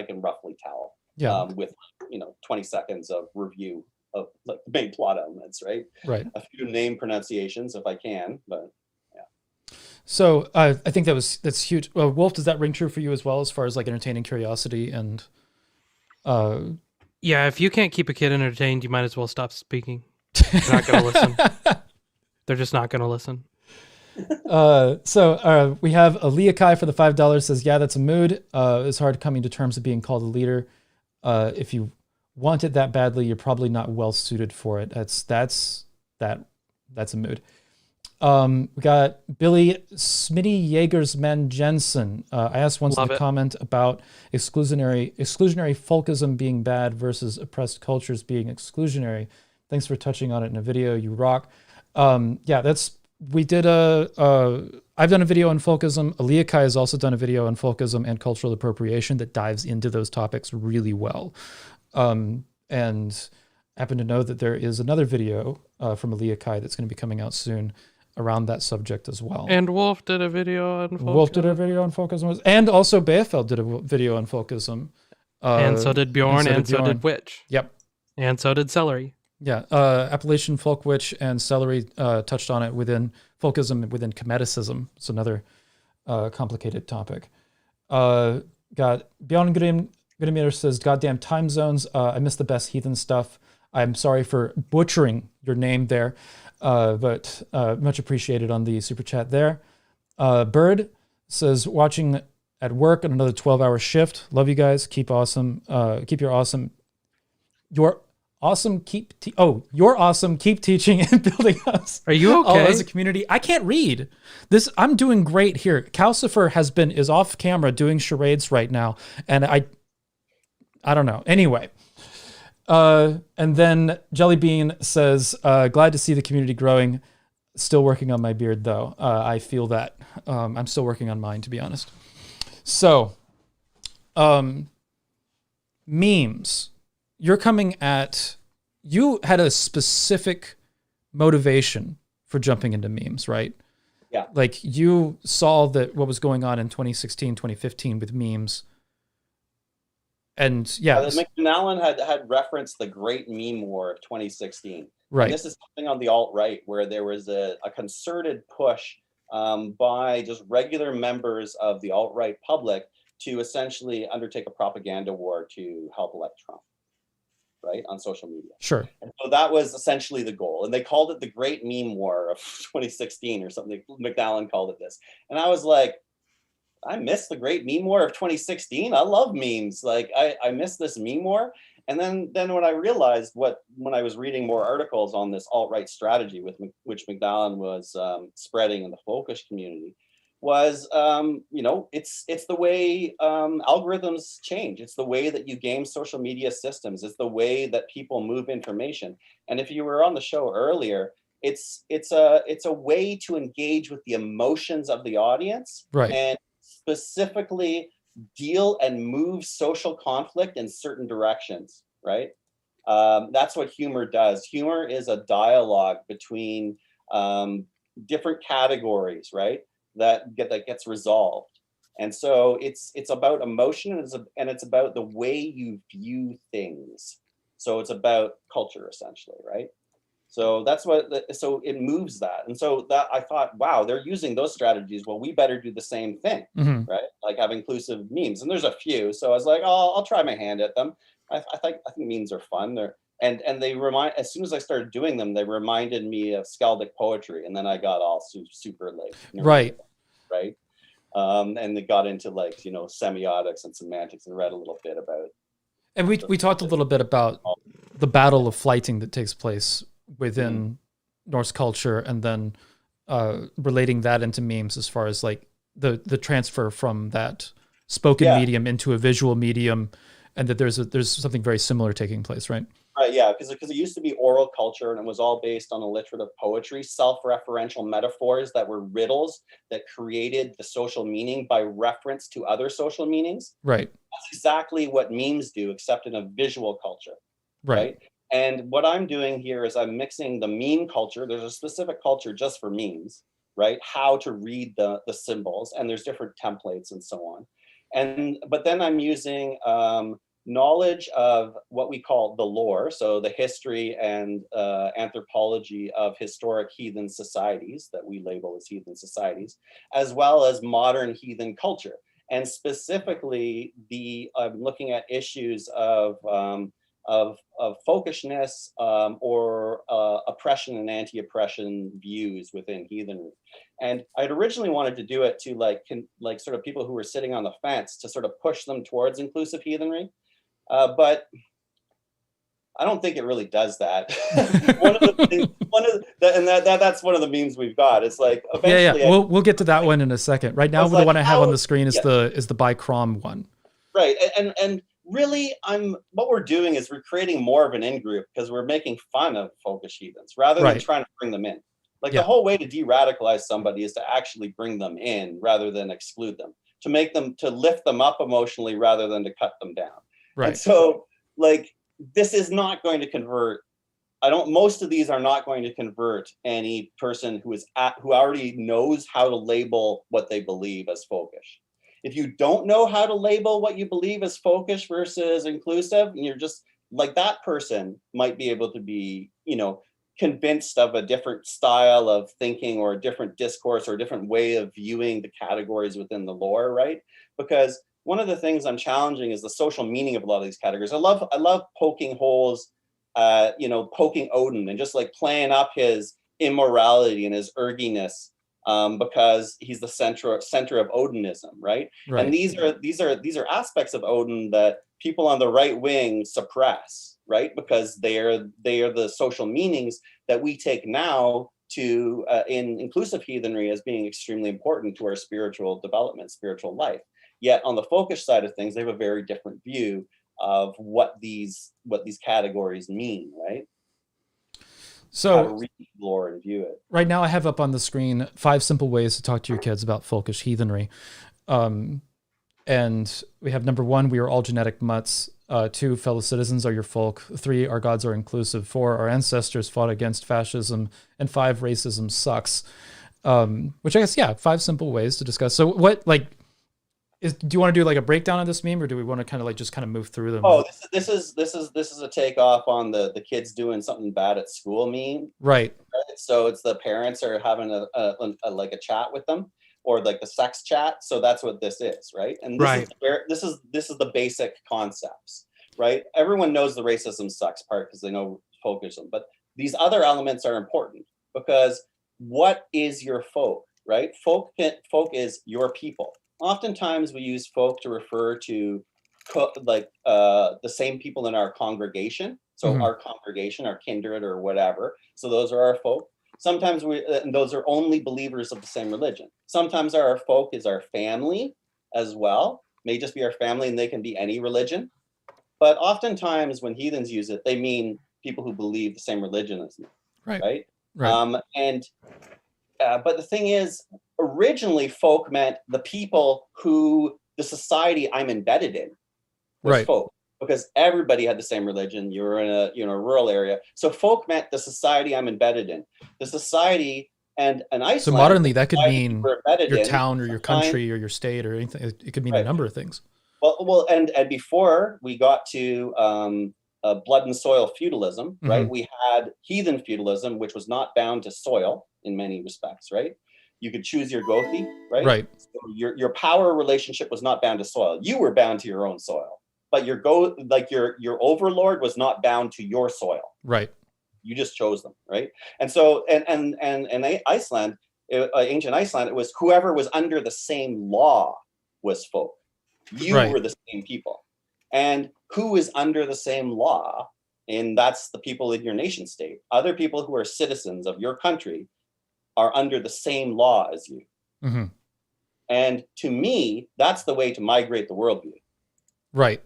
can roughly tell. With 20 seconds of review of like the main plot elements, right? Right. A few name pronunciations if I can, but yeah. So I think that's huge. Well, Wolf, does that ring true for you as well, as far as like entertaining curiosity and? Yeah, if you can't keep a kid entertained, you might as well stop speaking. They're not going to listen. They're just not going to listen. So we have Aliakai for the $5 says, yeah, that's a mood. It's hard coming to terms with being called a leader. If you want it that badly, you're probably not well suited for it. That's a mood. We got Billy Smitty Jagersman Jensen. I asked once in the comment about exclusionary folkism being bad versus oppressed cultures being exclusionary. Thanks for touching on it in a video. You rock. Yeah, we did I've done a video on folkism. Aliakai has also done a video on folkism and cultural appropriation that dives into those topics really well. And I happen to know that there is another video from Aliakai that's going to be coming out soon around that subject as well. And Wolf did a video on folkism. Wolf did a video on folkism. And also Beefeld did a video on folkism. And so did Bjorn, and so did Witch. Yep. And so did Celery. Yeah. Appalachian Folk Witch and Celery touched on it within folkism, within Cometicism. It's another complicated topic. Got Bjorn Grimir says, goddamn time zones. I miss the best Heathen stuff. I'm sorry for butchering your name there. But much appreciated on the super chat there. Bird says, watching at work on another 12-hour shift. Love you guys. Keep awesome. Keep your awesome. You're awesome. You're awesome. Keep teaching and building us. Are you okay? All as a community. I can't read this. I'm doing great here. Calcifer is off camera doing charades right now, and I don't know. Anyway. And then Jellybean says, glad to see the community growing. Still working on my beard, though. I feel that. I'm still working on mine, to be honest. So, memes. You had a specific motivation for jumping into memes, right? Yeah. Like, you saw what was going on in 2016, 2015 with memes. And yeah, McNallen had referenced the Great Meme War of 2016. Right. And this is something on the alt-right where there was a concerted push by just regular members of the alt-right public to essentially undertake a propaganda war to help elect Trump, right, on social media. Sure. And so that was essentially the goal. And they called it the Great Meme War of 2016 or something. McNallen called it this. And I was like, I miss the Great Meme War of 2016. I love memes. Like I miss this meme war. And then when I realized when I was reading more articles on this alt-right strategy which McNallen was spreading in the folkish community, was it's the way algorithms change. It's the way that you game social media systems. It's the way that people move information. And if you were on the show earlier, it's a way to engage with the emotions of the audience, right, and specifically deal and move social conflict in certain directions, right? That's what humor does. Humor is a dialogue between different categories, right? That gets resolved. And so it's about emotion, and it's about the way you view things. So it's about culture, essentially, right? So that's so it moves that. And so that I thought, wow, they're using those strategies. Well, we better do the same thing, right? Like have inclusive memes. And there's a few. So I was like, oh, I'll try my hand at them. I think memes are fun. And they as soon as I started doing them, they reminded me of Skaldic poetry. And then I got all super like, right. And they got into like, semiotics and semantics and read a little bit about. And we talked a little bit about the battle of flighting that takes place within Norse culture, and then relating that into memes as far as like the transfer from that spoken medium into a visual medium, and that there's something very similar taking place, right? Right, yeah, because it used to be oral culture, and it was all based on alliterative poetry, self-referential metaphors that were riddles that created the social meaning by reference to other social meanings. Right. That's exactly what memes do, except in a visual culture. Right. And what I'm doing here is I'm mixing the meme culture. There's a specific culture just for memes, right? How to read the symbols, and there's different templates and so on. But then I'm using knowledge of what we call the lore, so the history and anthropology of historic heathen societies that we label as heathen societies, as well as modern heathen culture. And specifically, I'm looking at issues of folkishness or oppression and anti-oppression views within heathenry. And I'd originally wanted to do it to like sort of people who were sitting on the fence, to sort of push them towards inclusive heathenry. But I don't think it really does that. That's one of the memes we've got. It's like eventually, We'll get to that one in a second. Right now, the one I have on the screen is the by Crom one. Right, and really, what we're doing is we're creating more of an in-group because we're making fun of folkish heathens rather than trying to bring them in. Like the whole way to de-radicalize somebody is to actually bring them in rather than exclude them, to lift them up emotionally rather than to cut them down. Right. And so, like, this is not going to convert. Most of these are not going to convert any person who already knows how to label what they believe as folkish. If you don't know how to label what you believe as folkish versus inclusive, and you're just like, that person might be able to be, convinced of a different style of thinking or a different discourse or a different way of viewing the categories within the lore, right? Because one of the things I'm challenging is the social meaning of a lot of these categories. I love poking holes, poking Odin and just like playing up his immorality and his erginess, because he's the center of Odinism, right? And these are aspects of Odin that people on the right wing suppress, right? Because they are the social meanings that we take now to in inclusive heathenry as being extremely important to our spiritual development, spiritual life. Yet on the folkish side of things, they have a very different view of what these categories mean, right? So how to read lore and view it. Right now I have up on the screen 5 simple ways to talk to your kids about folkish heathenry. And we have number 1, we are all genetic mutts. 2, fellow citizens are your folk. 3, our gods are inclusive. 4, our ancestors fought against fascism. And 5, racism sucks. Which I guess, 5 simple ways to discuss. So what, do you want to do like a breakdown of this meme, or do we want to kind of just move through them? Oh, this is a takeoff on the kids doing something bad at school meme. Right. So it's the parents are having a chat with them, or like the sex chat. So that's what this is, right? And this is the basic concepts, right? Everyone knows the racism sucks part because they know folkism, but these other elements are important because what is your folk, right? Folk is your people. Oftentimes we use folk to refer to the same people in our congregation. So our congregation, our kindred or whatever. So those are our folk. Sometimes those are only believers of the same religion. Sometimes our folk is our family as well. May just be our family and they can be any religion. But oftentimes when heathens use it, they mean people who believe the same religion as me. Right. But the thing is, originally folk meant the people who the society I'm embedded in was folk, because everybody had the same religion. You were in a rural area, so folk meant the society I'm embedded in. The society and Iceland. So modernly, that could mean your town or your country or your state or anything. It could mean a number of things. Well, and before we got to blood and soil feudalism, right? We had heathen feudalism, which was not bound to soil in many respects, right? You could choose your Gothi, right? Right. So your power relationship was not bound to soil. You were bound to your own soil, but your overlord was not bound to your soil. Right. You just chose them, right? And so, and Iceland, ancient Iceland, it was whoever was under the same law was folk. You were the same people. And who is under the same law? And that's the people in your nation state. Other people who are citizens of your country are under the same law as you. And to me, that's the way to migrate the worldview. Right.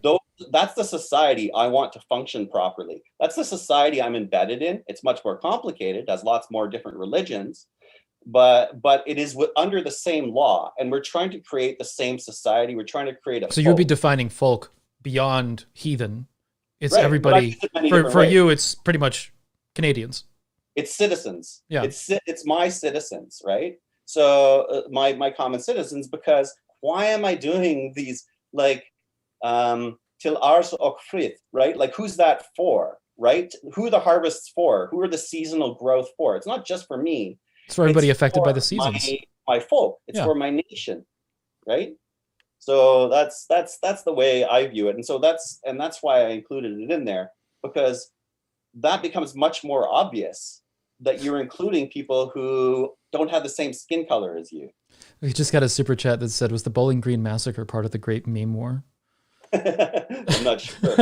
That's the society I want to function properly. That's the society I'm embedded in. It's much more complicated, has lots more different religions, but it is under the same law. And we're trying to create the same society. We're trying to create a So you'd be defining folk beyond heathen. It's everybody. For you, it's pretty much Canadians. It's citizens. Yeah. It's my citizens, right? So my common citizens, because why am I doing these till Ars och Frith, right? Like who's that for, right? Who are the harvests for? Who are the seasonal growth for? It's not just for me. It's for everybody affected by the seasons. My folk. It's for my nation, right? So that's the way I view it, and so that's why I included it in there, because that becomes much more obvious that you're including people who don't have the same skin color as you. We just got a super chat that said, was the Bowling Green Massacre part of the Great Meme War? I'm not sure.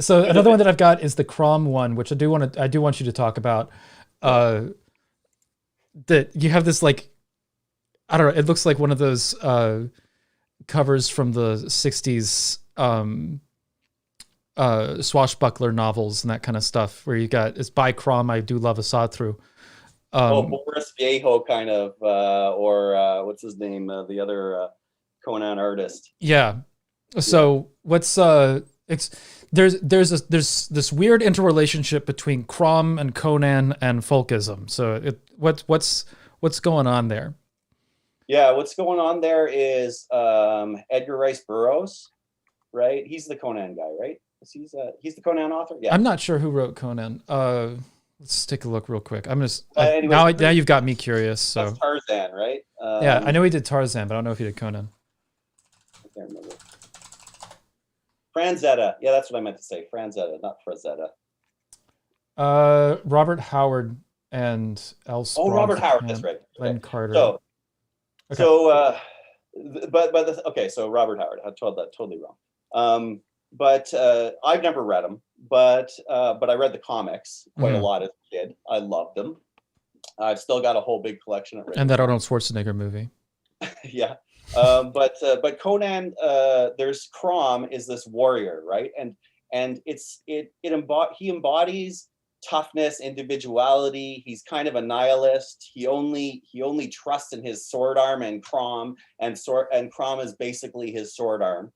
So another one that I've got is the Crom one, which I do want you to talk about. That you have this like, I don't know, it looks like one of those covers from the 60s swashbuckler novels and that kind of stuff, where you got, it's by Crom, I do love a saw through. Boris Viejo kind of, or what's his name? The other Conan artist. Yeah. So what's there's this weird interrelationship between Crom and Conan and folkism. So what's going on there? Yeah, what's going on there is Edgar Rice Burroughs, right? He's the Conan guy, right? He's the Conan author. Yeah. I'm not sure who wrote Conan. Let's take a look real quick. I'm just anyways, now you've got me curious. So that's Tarzan, right? Yeah, I know he did Tarzan, but I don't know if he did Conan. I can't remember. Franzetta. Yeah, that's what I meant to say. Franzetta, not Frazetta. Robert Howard and L. Robert Howard. That's right. Glenn Carter. So, so Robert Howard. I told that totally wrong. But I've never read them. But I read the comics quite a lot as a kid. I loved them. I've still got a whole big collection of. And that Arnold Schwarzenegger movie. Yeah. But Conan, there's Crom is this warrior, right? And he embodies toughness, individuality. He's kind of a nihilist. He only trusts in his sword arm and Crom, and Crom is basically his sword arm,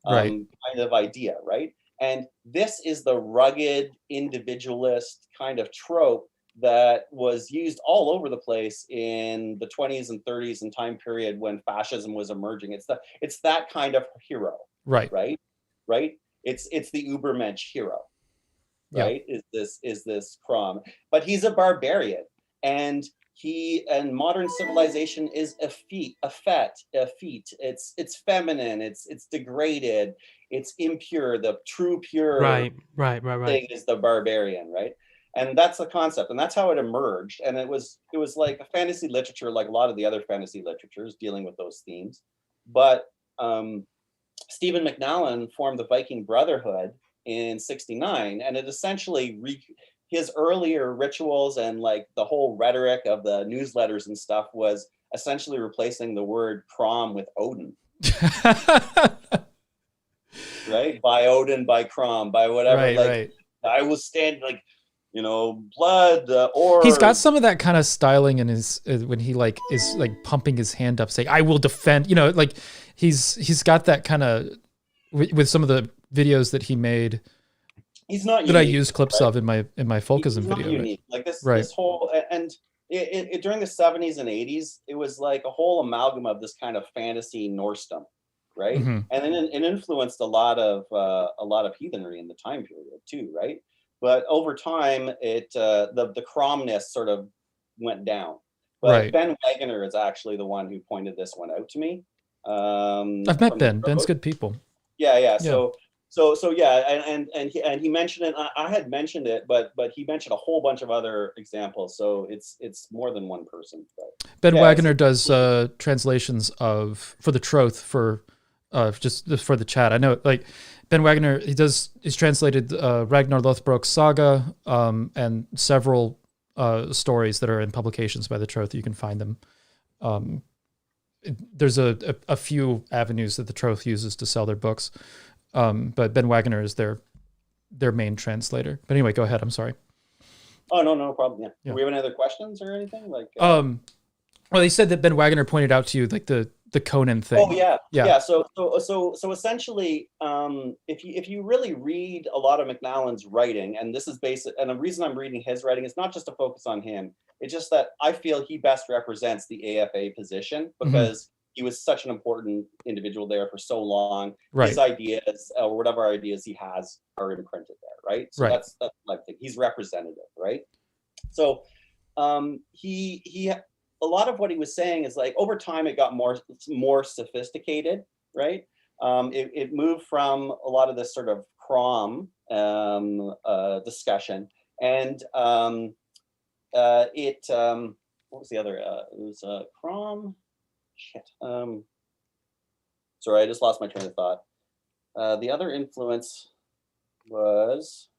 right? Kind of idea, right? And this is the rugged individualist kind of trope that was used all over the place in the 20s and 30s and time period when fascism was emerging. It's that kind of hero, right? It's the Ubermensch hero, right? Yeah. Is this Crom, but he's a barbarian, and modern civilization is effete. It's feminine. It's degraded. It's impure. The true pure right thing is the barbarian, right? And that's the concept, and that's how it emerged. And it was like a fantasy literature, like a lot of the other fantasy literatures dealing with those themes. But Stephen McNallen formed the Viking Brotherhood in '69, and it essentially his earlier rituals and like the whole rhetoric of the newsletters and stuff was essentially replacing the word Crom with Odin. Right? By Odin, by Crom, by whatever. Right. I will stand like, blood, or he's got some of that kind of styling in his when he like is like pumping his hand up, saying, "I will defend." Like he's got that kind of with some of the videos that he made. He's not that unique, I used clips of in my folkism video. Not unique. Right? Like this whole and it during the 70s and 80s, it was like a whole amalgam of this kind of fantasy Norsedom, right? Mm-hmm. And then it influenced a lot of heathenry in the time period too, right? But over time, the Cromness sort of went down. But right. Ben Wagner is actually the one who pointed this one out to me. I've met Ben. Ben's good people. Yeah. So yeah, and he mentioned it. I had mentioned it, but he mentioned a whole bunch of other examples. So it's more than one person. But Ben Wagner does translations for the Troth for just for the chat. I know like. Ben Wagner, he's translated Ragnar Lothbrok's saga and several stories that are in publications by the Troth. You can find them. There's a few avenues that the Troth uses to sell their books, but Ben Wagner is their main translator. But anyway, go ahead. I'm sorry. Oh no problem. Yeah. Do we have any other questions or anything like? Well, they said that Ben Wagner pointed out to you like the Conan thing. Oh yeah. So essentially, if you really read a lot of McNallen's writing, and this is basic, and the reason I'm reading his writing is not just to focus on him. It's just that I feel he best represents the AFA position because he was such an important individual there for so long. Right. His ideas or whatever ideas he has are imprinted there, right? So that's like he's representative, right? So he a lot of what he was saying is like over time it got more sophisticated, right? It moved from a lot of this sort of Crom discussion, and what was the other? It was Crom. Shit. Sorry, I just lost my train of thought. The other influence was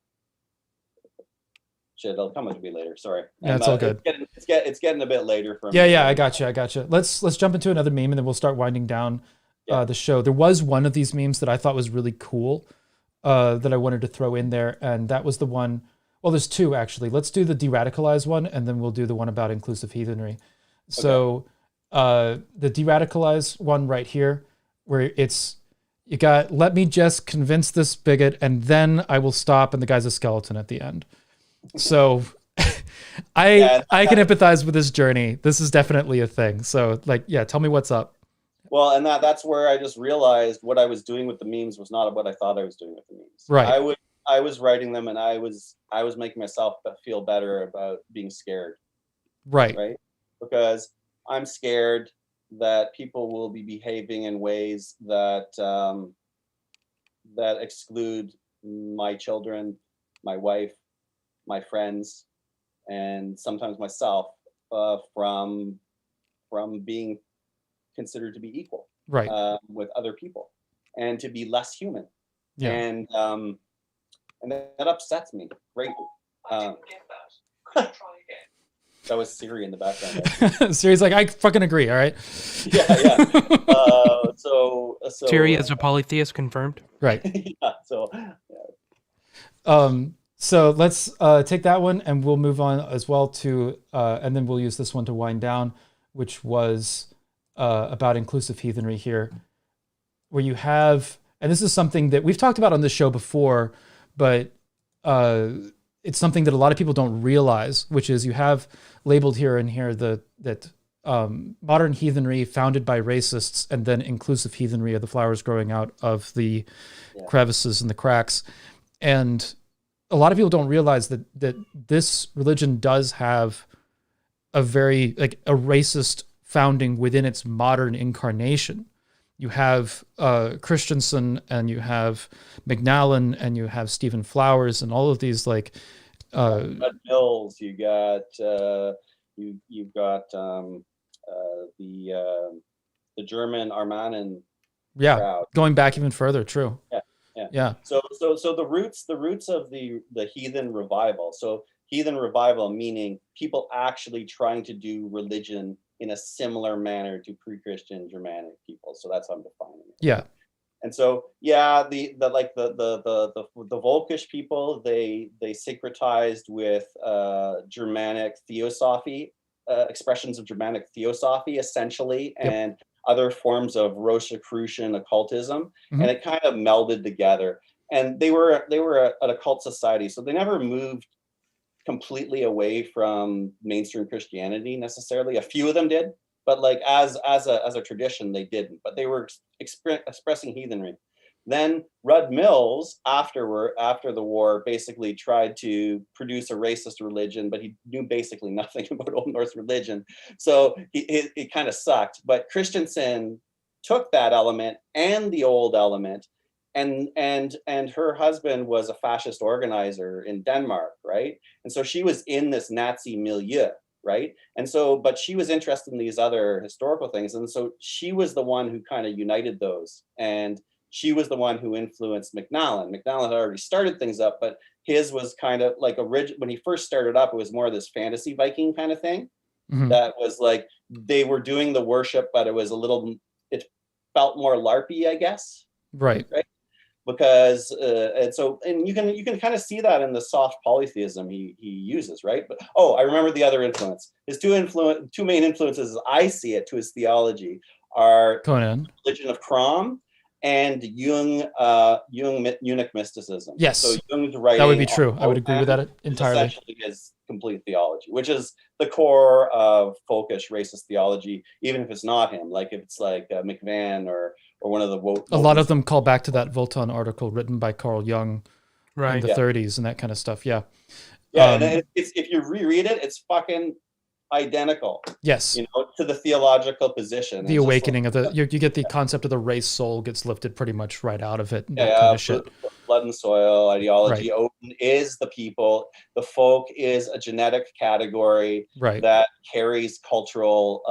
shit. It'll come to me later. Sorry. Yeah, it's all good. It's getting a bit later for me. Yeah, I got you. Let's jump into another meme, and then we'll start winding down the show. There was one of these memes that I thought was really cool that I wanted to throw in there, and that was the one. Well, there's two actually. Let's do the de-radicalized one, and then we'll do the one about inclusive heathenry. So the de-radicalized one right here, where you got, let me just convince this bigot, and then I will stop, and the guy's a skeleton at the end. So I can empathize with this journey. This is definitely a thing. So like, yeah, tell me what's up. Well, and that's where I just realized what I was doing with the memes was not what I thought I was doing with the memes. Right. I was writing them, and I was making myself feel better about being scared. Right. Right. Because I'm scared that people will be behaving in ways that that exclude my children, my wife, my friends, and sometimes myself from being considered to be equal, right, with other people, and to be less human. Yeah. And that upsets me greatly. That was Siri in the background. Siri's like, I fucking agree. All right. Yeah. So Siri is a polytheist confirmed. Right. Yeah. So let's take that one, and we'll move on as well to, and then we'll use this one to wind down, which was about inclusive heathenry here, where you have, and this is something that we've talked about on this show before, but it's something that a lot of people don't realize, which is you have labeled here and here that modern heathenry founded by racists, and then inclusive heathenry are the flowers growing out of the crevices and the cracks. And a lot of people don't realize that this religion does have a very, like, a racist founding within its modern incarnation. You have Christensen, and you have McNallen, and you have Stephen Flowers, and all of these, like Mills. You got you've got the German Armanen. Crowd. Going back even further. True. Yeah. So the roots of the heathen revival. So heathen revival meaning people actually trying to do religion in a similar manner to pre-Christian Germanic people. So that's how I'm defining it. Yeah. And so the Volkish people, they syncretized with Germanic theosophy, expressions of Germanic theosophy essentially, and other forms of Rosicrucian occultism, and it kind of melded together. And they were an occult society, so they never moved completely away from mainstream Christianity necessarily. A few of them did, but like as a tradition, they didn't. But they were expressing heathenry. Then Rudd Mills, after the war, basically tried to produce a racist religion, but he knew basically nothing about Old Norse religion, so it kind of sucked. But Christensen took that element and the old element, and her husband was a fascist organizer in Denmark, right? And so she was in this Nazi milieu, right? And so, but she was interested in these other historical things, and so she was the one who kind of united those, and she was the one who influenced McNallen. McNallen had already started things up, but his was kind of like when he first started up, it was more this fantasy Viking kind of thing. That was like, they were doing the worship, but it felt more LARPy, I guess. Right. Because and you can kind of see that in the soft polytheism he uses, right? But I remember the other influence. His two main influences, as I see it, to his theology are Religion of Crom and Jung-eunuch mysticism. Yes. So Jung's writing, that would be true. I would agree with that entirely. Essentially his complete theology, which is the core of folkish racist theology, even if it's not him, like if it's like McVan or one of the a lot of them call back to that Volton article written by Carl Jung in the 30s and that kind of stuff. Yeah. And if you reread it, it's fucking identical. Yes. To the theological position. The awakening of you get the concept of the race soul gets lifted pretty much right out of it. That kind of shit. Blood and soil ideology. Right. Odin is the people. The folk is a genetic category that carries cultural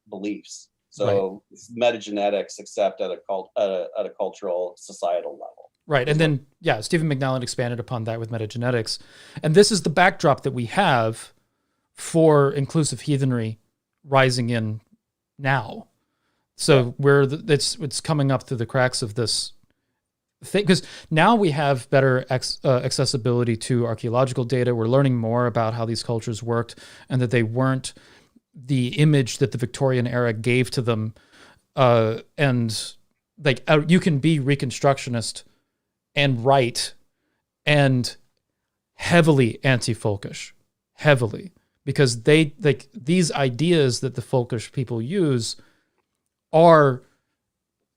beliefs. So it's metagenetics, except at a cultural, societal level. Right. And then, Stephen McNallen expanded upon that with metagenetics. And this is the backdrop that we have for inclusive heathenry rising in now. So it's coming up through the cracks of this thing, because now we have better accessibility to archaeological data. We're learning more about how these cultures worked and that they weren't the image that the Victorian era gave to them. And like you can be Reconstructionist and right and heavily anti-folkish, heavily, because they like these ideas that the folkish people use are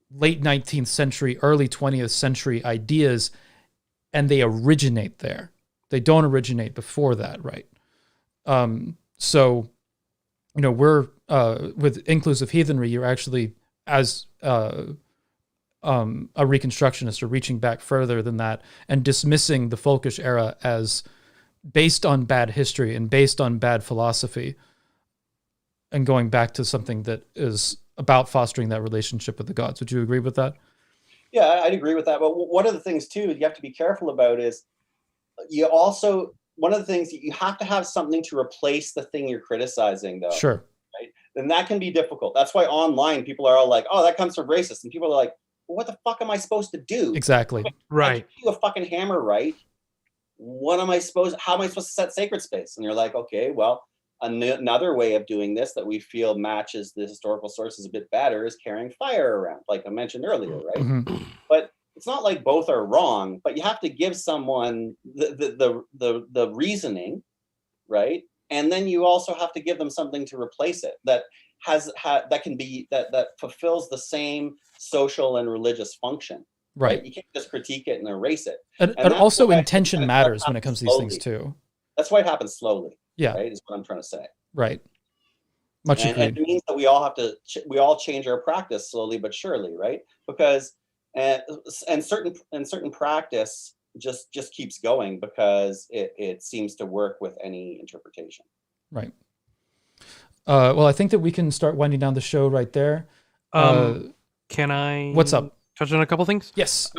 late 19th century, early 20th century ideas, and they originate there. They don't originate before that, right? So, we're with inclusive heathenry, you're actually, as a Reconstructionist, or reaching back further than that and dismissing the folkish era as based on bad history and based on bad philosophy, and going back to something that is about fostering that relationship with the gods. Would you agree with that? Yeah, I'd agree with that. But one of the things too you have to be careful about is one of the things you have to have something to replace the thing you're criticizing, though. Sure. Right? And that can be difficult. That's why online people are all like, "Oh, that comes from racist," and people are like, well, "What the fuck am I supposed to do?" Exactly. Right. I give you a fucking hammer, right? How am I supposed to set sacred space? And you're like, okay, well, another way of doing this that we feel matches the historical sources a bit better is carrying fire around, like I mentioned earlier, right? Mm-hmm. But it's not like both are wrong, but you have to give someone the reasoning, right? And then you also have to give them something to replace it that that fulfills the same social and religious function. Right. You can't just critique it and erase it. And also intention matters when it comes to these things too. That's why it happens slowly. Yeah. Right, is what I'm trying to say. Right. Much agreed. And it means that we all change our practice slowly but surely, right? Because and certain practice just keeps going because it seems to work with any interpretation. Right. Well, I think that we can start winding down the show right there. Can I? What's up? Touch on a couple things. Yes.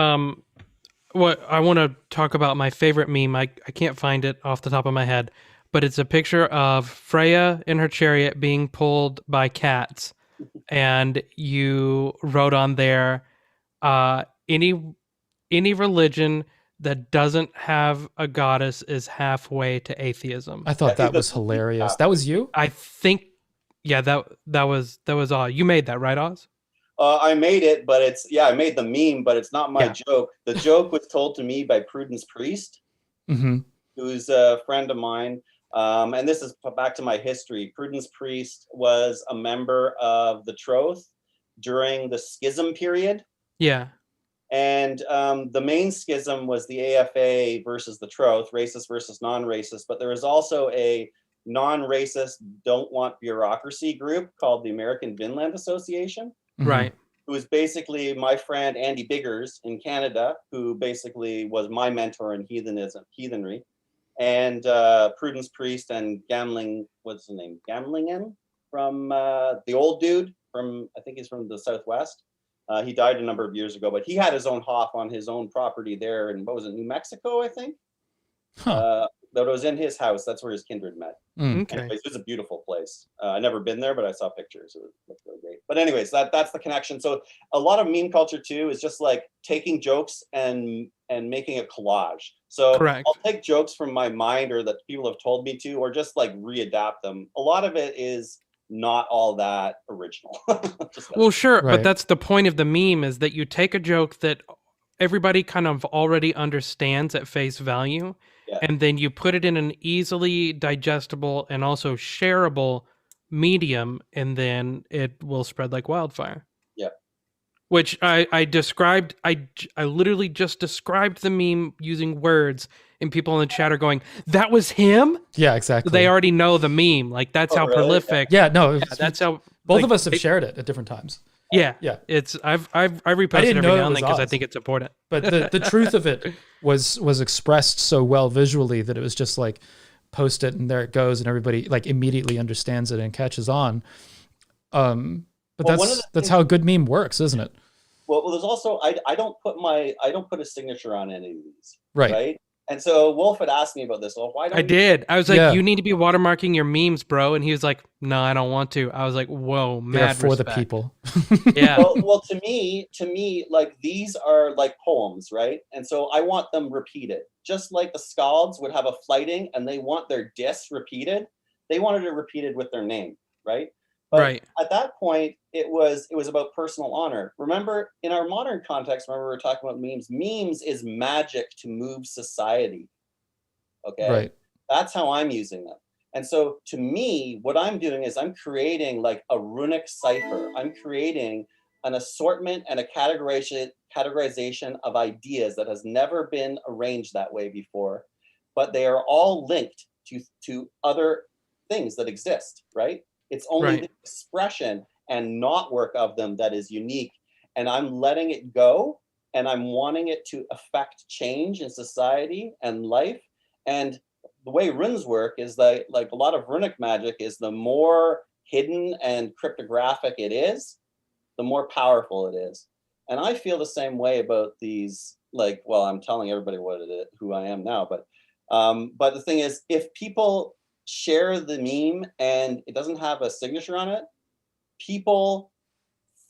What I want to talk about my favorite meme. I can't find it off the top of my head, but it's a picture of Freya in her chariot being pulled by cats, and you wrote on there, any religion that doesn't have a goddess is halfway to atheism. I thought that was hilarious. That was you? I think, yeah, that was Auz. You made that, right, Auz? I made it, but I made the meme, but it's not my joke. The joke was told to me by Prudence Priest, who's a friend of mine. And this is back to my history. Prudence Priest was a member of the Troth during the schism period. Yeah. And the main schism was the AFA versus the Troth, racist versus non-racist. But there was also a non-racist, don't want bureaucracy group called the American Vinland Association. Right. Who was basically my friend Andy Biggers in Canada, who basically was my mentor in heathenry. And Prudence Priest and Gamling, what's his name? Gamlingen from the old dude from, I think he's from the Southwest. He died a number of years ago, but he had his own Hof on his own property there in, what was it, New Mexico, I think? That was in his house. That's where his kindred met. Okay. Anyways, it was a beautiful place. I never been there, but I saw pictures. It looked really great. But anyways, that's the connection. So a lot of meme culture too is just like taking jokes and making a collage. So correct. I'll take jokes from my mind or that people have told me to, or just like readapt them. A lot of it is not all that original. Well, sure, right. But that's the point of the meme, is that you take a joke that everybody kind of already understands at face value, and then you put it in an easily digestible and also shareable medium, and then it will spread like wildfire. Yeah. Which I described, I literally just described the meme using words, and people in the chat are going, "That was him?" Yeah, exactly. They already know the meme. Like, that's how really? prolific. Yeah, no. That's how both of us have shared it at different times. Yeah. It's I've reposted it every now and then because I think it's important. But the truth of it was expressed so well visually that it was just like, post it and there it goes, and everybody like immediately understands it and catches on. But Well, one of the that's things, how a good meme works, isn't it? well, there's also I don't put a signature on any of these, Right. right? And so Wolf had asked me about this. Well, why don't I you? did. I was like, Yeah. you need to be watermarking your memes, bro. And he was like, no, I don't want to. I was like, whoa, They are mad for respect. the people. Yeah. Well, to me, like these are like poems, right? And so I want them repeated, just like the Scalds would have a flighting, and they want their diss repeated. They wanted it repeated with their name, right? But Right. at that point, it was about personal honor. Remember, in our modern context, remember we were talking about memes. Memes is magic to move society. Okay, Right. that's how I'm using them. And so to me, what I'm doing is I'm creating like a runic cipher. I'm creating an assortment and a categorization of ideas that has never been arranged that way before, but they are all linked to other things that exist, right? It's only Right. the expression and not work of them that is unique. And I'm letting it go, and I'm wanting it to affect change in society and life. And the way runes work is that, like a lot of runic magic, is the more hidden and cryptographic it is, the more powerful it is. And I feel the same way about these. Like, well, I'm telling everybody what it is, who I am now, but the thing is, if people share the meme and it doesn't have a signature on it, people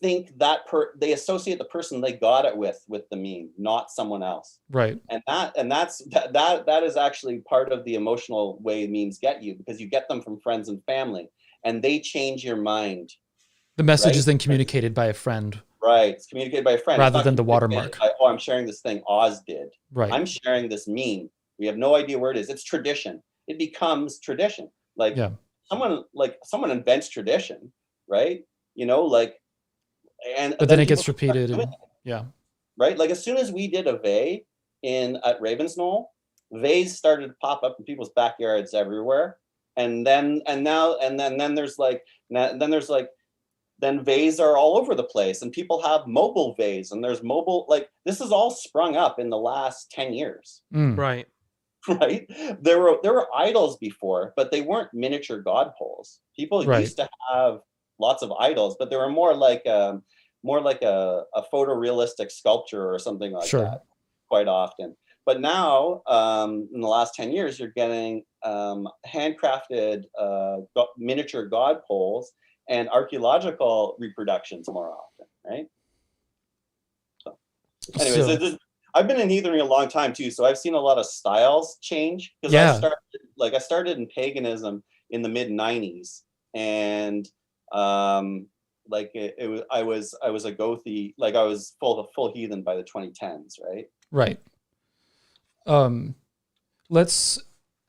think that they associate the person they got it with the meme, not someone else. Right. And that is actually part of the emotional way memes get you, because you get them from friends and family, and they change your mind. The message Right? is then communicated by a friend. Right. It's communicated by a friend. Rather than the watermark. Oh, I'm sharing this thing Auz did. Right. I'm sharing this meme. We have no idea where it is. It's tradition. It becomes tradition. Like, yeah. someone invents tradition, right? But then it gets repeated. Yeah. Right. Like, as soon as we did a Vé at Knoll, Vés started to pop up in people's backyards everywhere. And then Vés are all over the place, and people have mobile Vés, and there's mobile, like, this is all sprung up in the last 10 years. Right. Right. There were idols before, but they weren't miniature god poles. People used to have lots of idols, but they were more like a photorealistic sculpture or something like that quite often. But now, in the last 10 years, you're getting handcrafted miniature god poles and archaeological reproductions more often, right? So, anyways, I've been in Heathenry a long time too, so I've seen a lot of styles change. Because I started in paganism in the mid '90s, and I was a Gothi, like I was full heathen by the 2010s, right? Right. Let's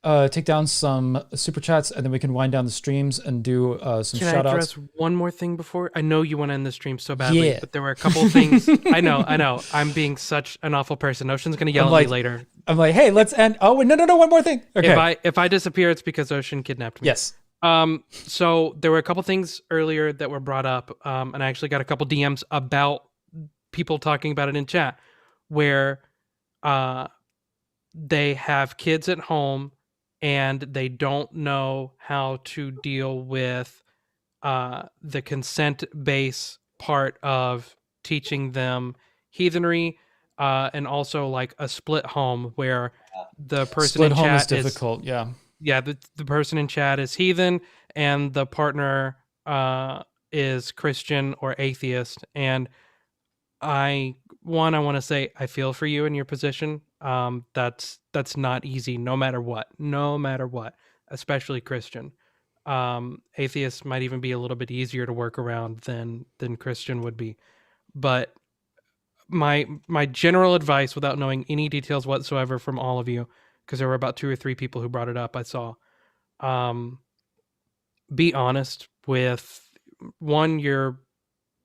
take down some super chats, and then we can wind down the streams and do some shout outs. Can I address one more thing before? I know you want to end the stream so badly, but there were a couple of things. I know. I'm being such an awful person. Ocean's going to yell at me later. I'm like, hey, let's end. Oh, no, one more thing. Okay. If I disappear, it's because Ocean kidnapped me. Yes. So there were a couple things earlier that were brought up, and I actually got a couple DMs about people talking about it in chat, where they have kids at home and they don't know how to deal with the consent base part of teaching them heathenry, and also like a split home where the person in chat is difficult. The person in chat is heathen and the partner is Christian or atheist. And I want to say I feel for you in your position. That's not easy, no matter what, especially Christian. Atheists might even be a little bit easier to work around than Christian would be. But my general advice, without knowing any details whatsoever from all of you, because there were about 2 or 3 people who brought it up, I saw, be honest with your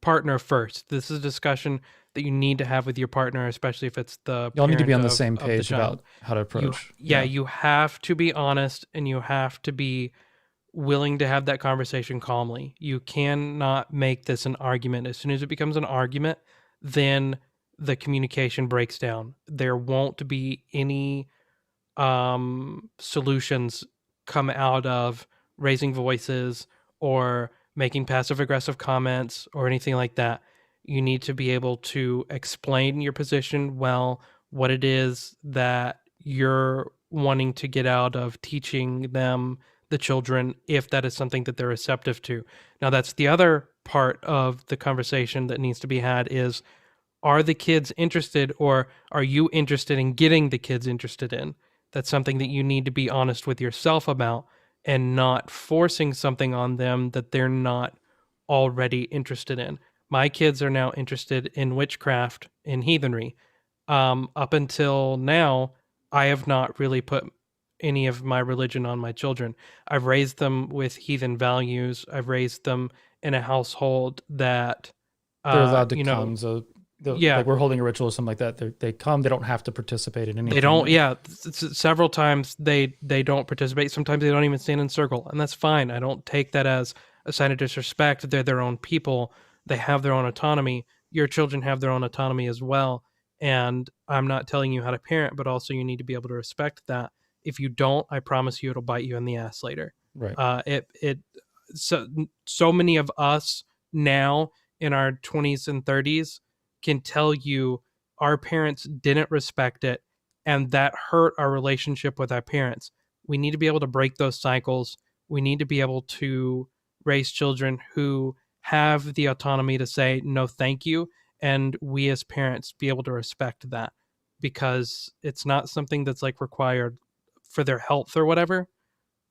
partner first. This is a discussion that you need to have with your partner, especially if it's the y'all need to be on the of same page about how to approach. You have to be honest, and you have to be willing to have that conversation calmly. You cannot make this an argument. As soon as it becomes an argument, then the communication breaks down. There won't be any solutions come out of raising voices or making passive aggressive comments or anything like that. You need to be able to explain your position well, what it is that you're wanting to get out of teaching them, the children, if that is something that they're receptive to. Now, that's the other part of the conversation that needs to be had is, are the kids interested, or are you interested in getting the kids interested in? That's something that you need to be honest with yourself about, and not forcing something on them that they're not already interested in. My kids are now interested in witchcraft, in heathenry. Up until now, I have not really put any of my religion on my children. I've raised them with heathen values. I've raised them in a household that, They're allowed to you know, come. So yeah, like we're holding a ritual or something like that. They come. They don't have to participate in anything. they don't. right? Yeah, several times they don't participate. Sometimes they don't even stand in circle, and that's fine. I don't take that as a sign of disrespect. They're their own people. They have their own autonomy. Your children have their own autonomy as well. And I'm not telling you how to parent, but also you need to be able to respect that. If you don't, I promise you, it'll bite you in the ass later. Right. So many of us now in our 20s and 30s can tell you our parents didn't respect it, and that hurt our relationship with our parents. We need to be able to break those cycles. We need to be able to raise children who have the autonomy to say no thank you, and we as parents be able to respect that, because it's not something that's like required for their health or whatever.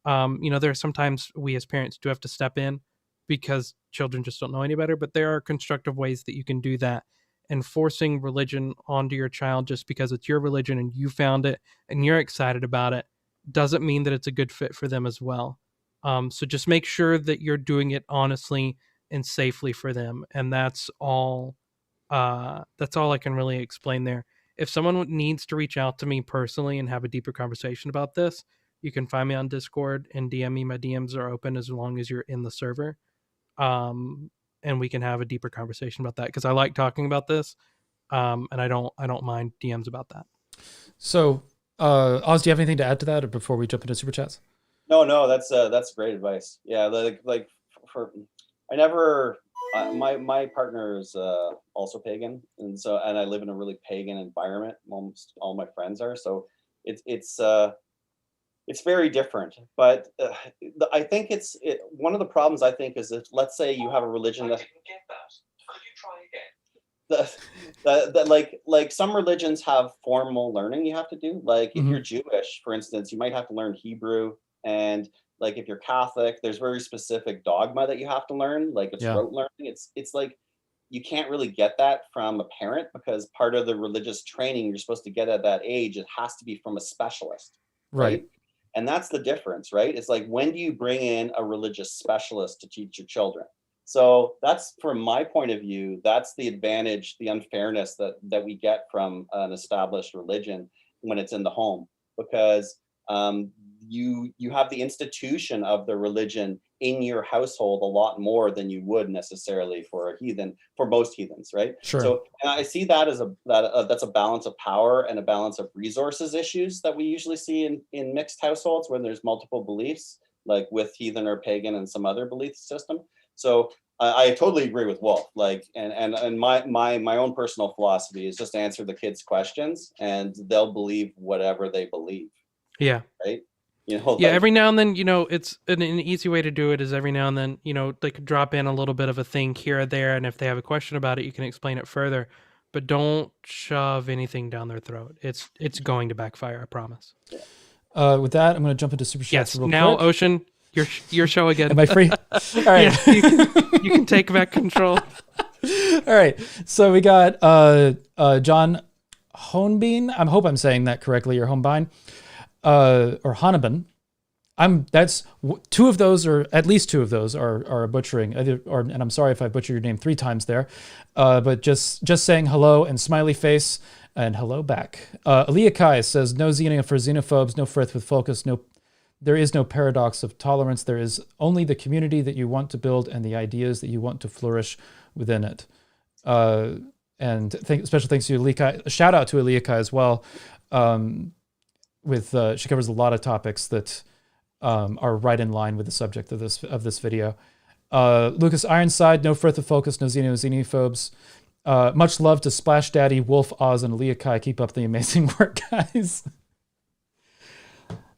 There are sometimes we as parents do have to step in because children just don't know any better, but there are constructive ways that you can do that. And forcing religion onto your child just because it's your religion and you found it and you're excited about it doesn't mean that it's a good fit for them as well. So just make sure that you're doing it honestly and safely for them. And that's all. That's all I can really explain there. If someone needs to reach out to me personally and have a deeper conversation about this, you can find me on Discord and DM me. My DMs are open as long as you're in the server. And we can have a deeper conversation about that, because I like talking about this. And I don't mind DMs about that. So, Oz, do you have anything to add to that, or before we jump into super chats? No, that's great advice. Yeah, I never. My partner is also pagan, and I live in a really pagan environment. Almost all my friends are, so it's very different. But I think one of the problems, I think, is if, let's say, you have a religion that. Like some religions have formal learning you have to do. Like if you're Jewish, for instance, you might have to learn Hebrew, and like if you're Catholic, there's very specific dogma that you have to learn. Like it's rote learning. It's like you can't really get that from a parent, because part of the religious training you're supposed to get at that age, it has to be from a specialist, right? And that's the difference, right? It's like, when do you bring in a religious specialist to teach your children? So that's, from my point of view, that's the advantage, the unfairness that we get from an established religion when it's in the home, because you have the institution of the religion in your household a lot more than you would necessarily for a heathen, for most heathens, right? Sure. So, and I see that as that's a balance of power and a balance of resources issues that we usually see in mixed households when there's multiple beliefs, like with heathen or pagan and some other belief system. So I totally agree with Wolf. Like, and my own personal philosophy is just answer the kids' questions, and they'll believe whatever they believe. Yeah. Right. Every now and then, it's an easy way to do it is every now and then, they could drop in a little bit of a thing here or there, and if they have a question about it, you can explain it further, but don't shove anything down their throat. It's going to backfire, I promise. With that, I'm going to jump into super chats real now, quick. Ocean, your show again. Am I free? All right. Yeah, you can take back control. All right. So we got John Honebein. I hope I'm saying that correctly, or Honebein. Or Hanaban. That's two of those, or at least two of those are a butchering. And I'm sorry if I butchered your name 3 times there. But just saying hello and smiley face and hello back. Eliakai says, no xeno for xenophobes, no frith with focus, there is no paradox of tolerance. There is only the community that you want to build and the ideas that you want to flourish within it. And special thanks to Eliakai. Shout out to Eliakai as well. She covers a lot of topics that are right in line with the subject of this video. Lucas Ironside, no further focus, no xenophobes. Much love to Splash Daddy, Wolf, Auz, and Leakai. Keep up the amazing work, guys.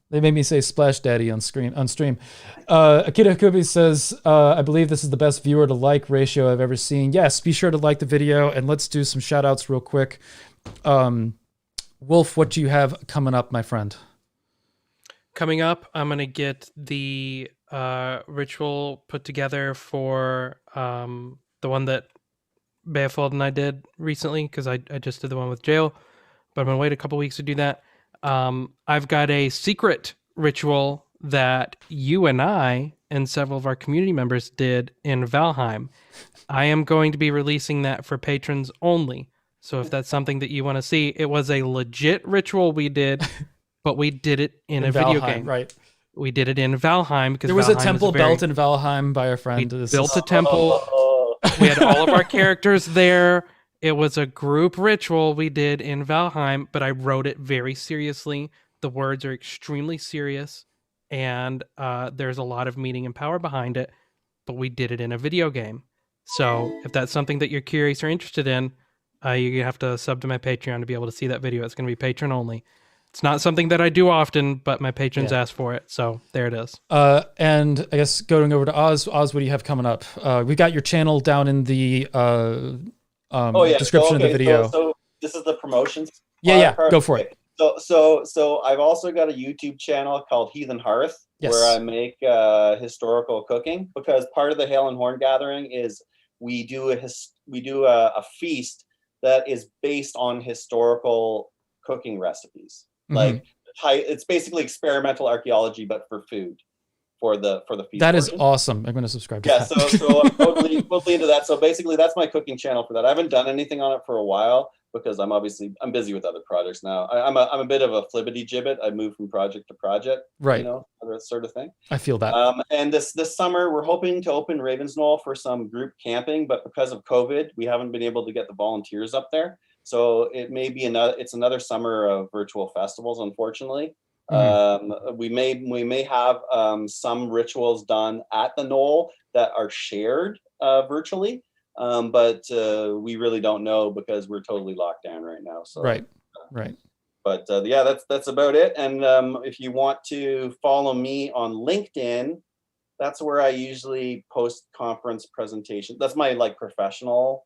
They made me say Splash Daddy on stream. Akita Kubi says, I believe this is the best viewer to like ratio I've ever seen. Yes, be sure to like the video, and let's do some shout outs real quick. Wolf, what do you have coming up, my friend? Coming up, I'm going to get the ritual put together for the one that Beafold and I did recently, because I just did the one with Jail, but I'm going to wait a couple weeks to do that. I've got a secret ritual that you and I and several of our community members did in Valheim. I am going to be releasing that for patrons only. So if that's something that you want to see, it was a legit ritual we did, but we did it in a video game. Right. We did it in Valheim because there was Valheim a temple built in Valheim by our friend. We built a temple. We had all of our characters there. It was a group ritual we did in Valheim, but I wrote it very seriously. The words are extremely serious, and there's a lot of meaning and power behind it, but we did it in a video game. So if that's something that you're curious or interested in, you have to sub to my Patreon to be able to see that video. It's going to be patron only. It's not something that I do often, but my patrons asked for it, so there it is. And I guess going over to Auz, what do you have coming up? We got your channel down in the description of the video. So this is the promotions. Go for it. So I've also got a YouTube channel called Heathen Hearth, where I make historical cooking, because part of the Hail and Horn gathering is we do a feast that is based on historical cooking recipes. Like it's basically experimental archaeology, but for food, for the feast. That is awesome. I'm going to subscribe to that. So I'm totally into that. So basically, that's my cooking channel for that. I haven't done anything on it for a while because I'm busy with other projects now. I'm a bit of a flibbity gibbet. I move from project to project, right? That sort of thing. I feel that. And this summer we're hoping to open Knoll for some group camping, but because of COVID, we haven't been able to get the volunteers up there. So it may be another summer of virtual festivals, unfortunately. We may have some rituals done at the Knoll that are shared virtually, but we really don't know because we're totally locked down right now. So right. But that's about it. And if you want to follow me on LinkedIn, that's where I usually post conference presentations. That's my professional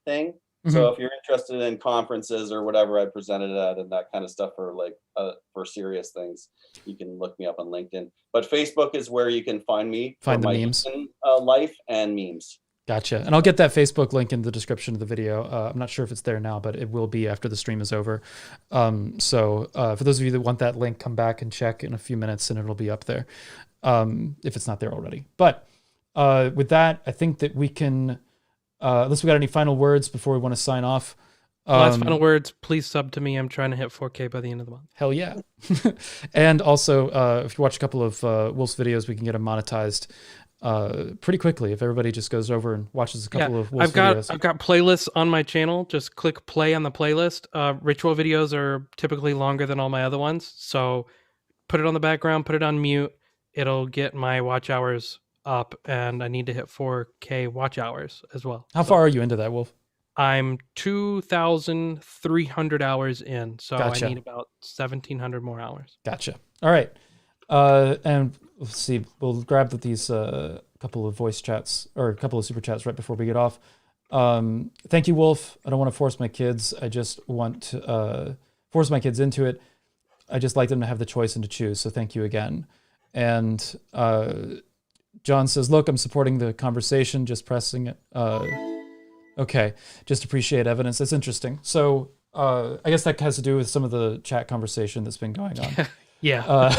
thing. So if you're interested in conferences or whatever I presented at and that kind of stuff for serious things, you can look me up on LinkedIn. But Facebook is where you can find me. Find the memes. Life and memes. Gotcha. And I'll get that Facebook link in the description of the video. I'm not sure if it's there now, but it will be after the stream is over. So for those of you that want that link, come back and check in a few minutes and it'll be up there if it's not there already. But with that, I think that we can... unless we got any final words before we want to sign off. Last final words, please sub to me. I'm trying to hit 4K by the end of the month. Hell yeah. And also, if you watch a couple of Wolf's videos, we can get them monetized pretty quickly if everybody just goes over and watches a couple of Wolf's videos. I've got playlists on my channel. Just click play on the playlist. Ritual videos are typically longer than all my other ones. So put it on the background, put it on mute. It'll get my watch hours up, and I need to hit 4K watch hours as well. How far are you into that, Wolf? I'm 2,300 hours in, so Gotcha. I need about 1,700 more hours. Gotcha. All right. And let's see, we'll grab these couple of voice chats or a couple of super chats right before we get off. Thank you, Wolf. I don't want to force my kids. I just want to force my kids into it. I just like them to have the choice and to choose. So thank you again. And John says, look, I'm supporting the conversation, just pressing it. Okay, just appreciate evidence. That's interesting. So I guess that has to do with some of the chat conversation that's been going on. Yeah.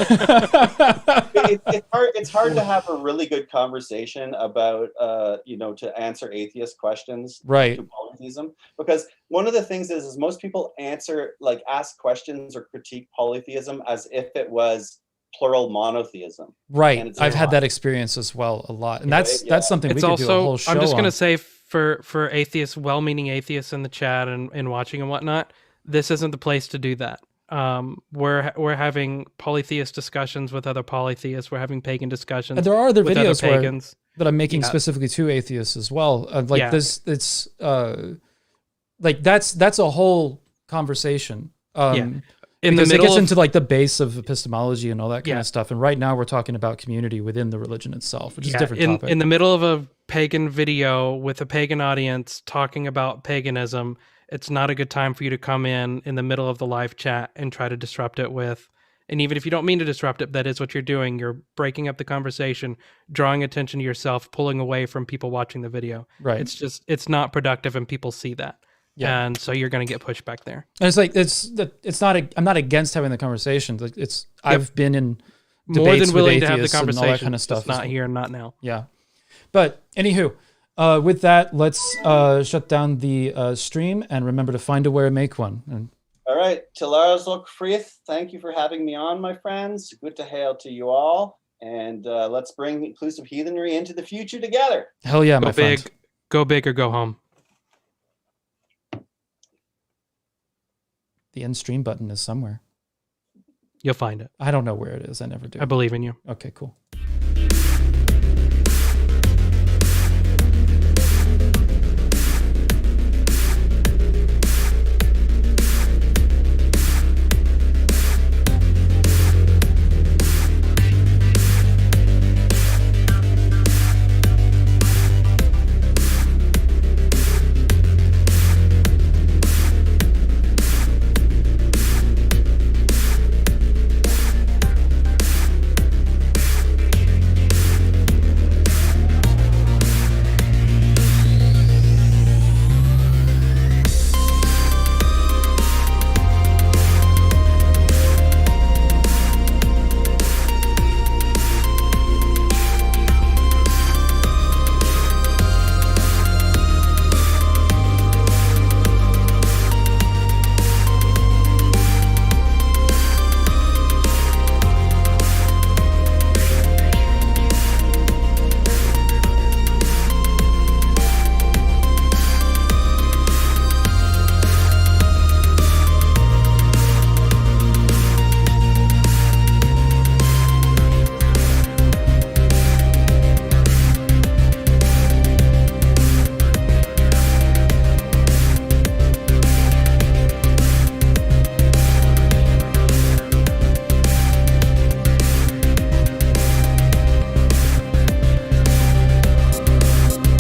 It's hard to have a really good conversation about, to answer atheist questions. Right. To polytheism. Because one of the things is most people ask questions or critique polytheism as if it was plural monotheism. Right. I've had that experience as well a lot. And that's something we could do a whole show on. I'm just going to say for atheists, well-meaning atheists in the chat and watching and whatnot, this isn't the place to do that. We're having polytheist discussions with other polytheists. We're having pagan discussions. And there are other with videos other pagans. that I'm making Yeah. specifically to atheists as well. Like Yeah. it's like that's a whole conversation. In the Because it middle gets of into like the base of epistemology and all that kind Yeah. of stuff. And right now we're talking about community within the religion itself, which is a yeah, different in topic. in the middle of a pagan video with a pagan audience talking about paganism, it's not a good time for you to come in the middle of the live chat and try to disrupt it with. And even if you don't mean to disrupt it, that is what you're doing. You're breaking up the conversation, drawing attention to yourself, pulling away from people watching the video. Right. It's not productive, and people see that. Yeah. And so you're going to get pushback there. And it's like I'm not against having the conversation. Like I've been in More debates than willing with to have the atheists and all conversation. that kind of stuff. Just not here, not now. Yeah. But anywho, with that, let's shut down the stream and remember to find a way to make one. And All right, Tilarzok Frith, thank you for having me on, my friends. Good to hail to you all. And let's bring inclusive heathenry into the future together. hell yeah, Go my big, friend. go big or go home. The end stream button is somewhere. You'll find it. I don't know where it is. I never do. I believe in you. Okay, cool.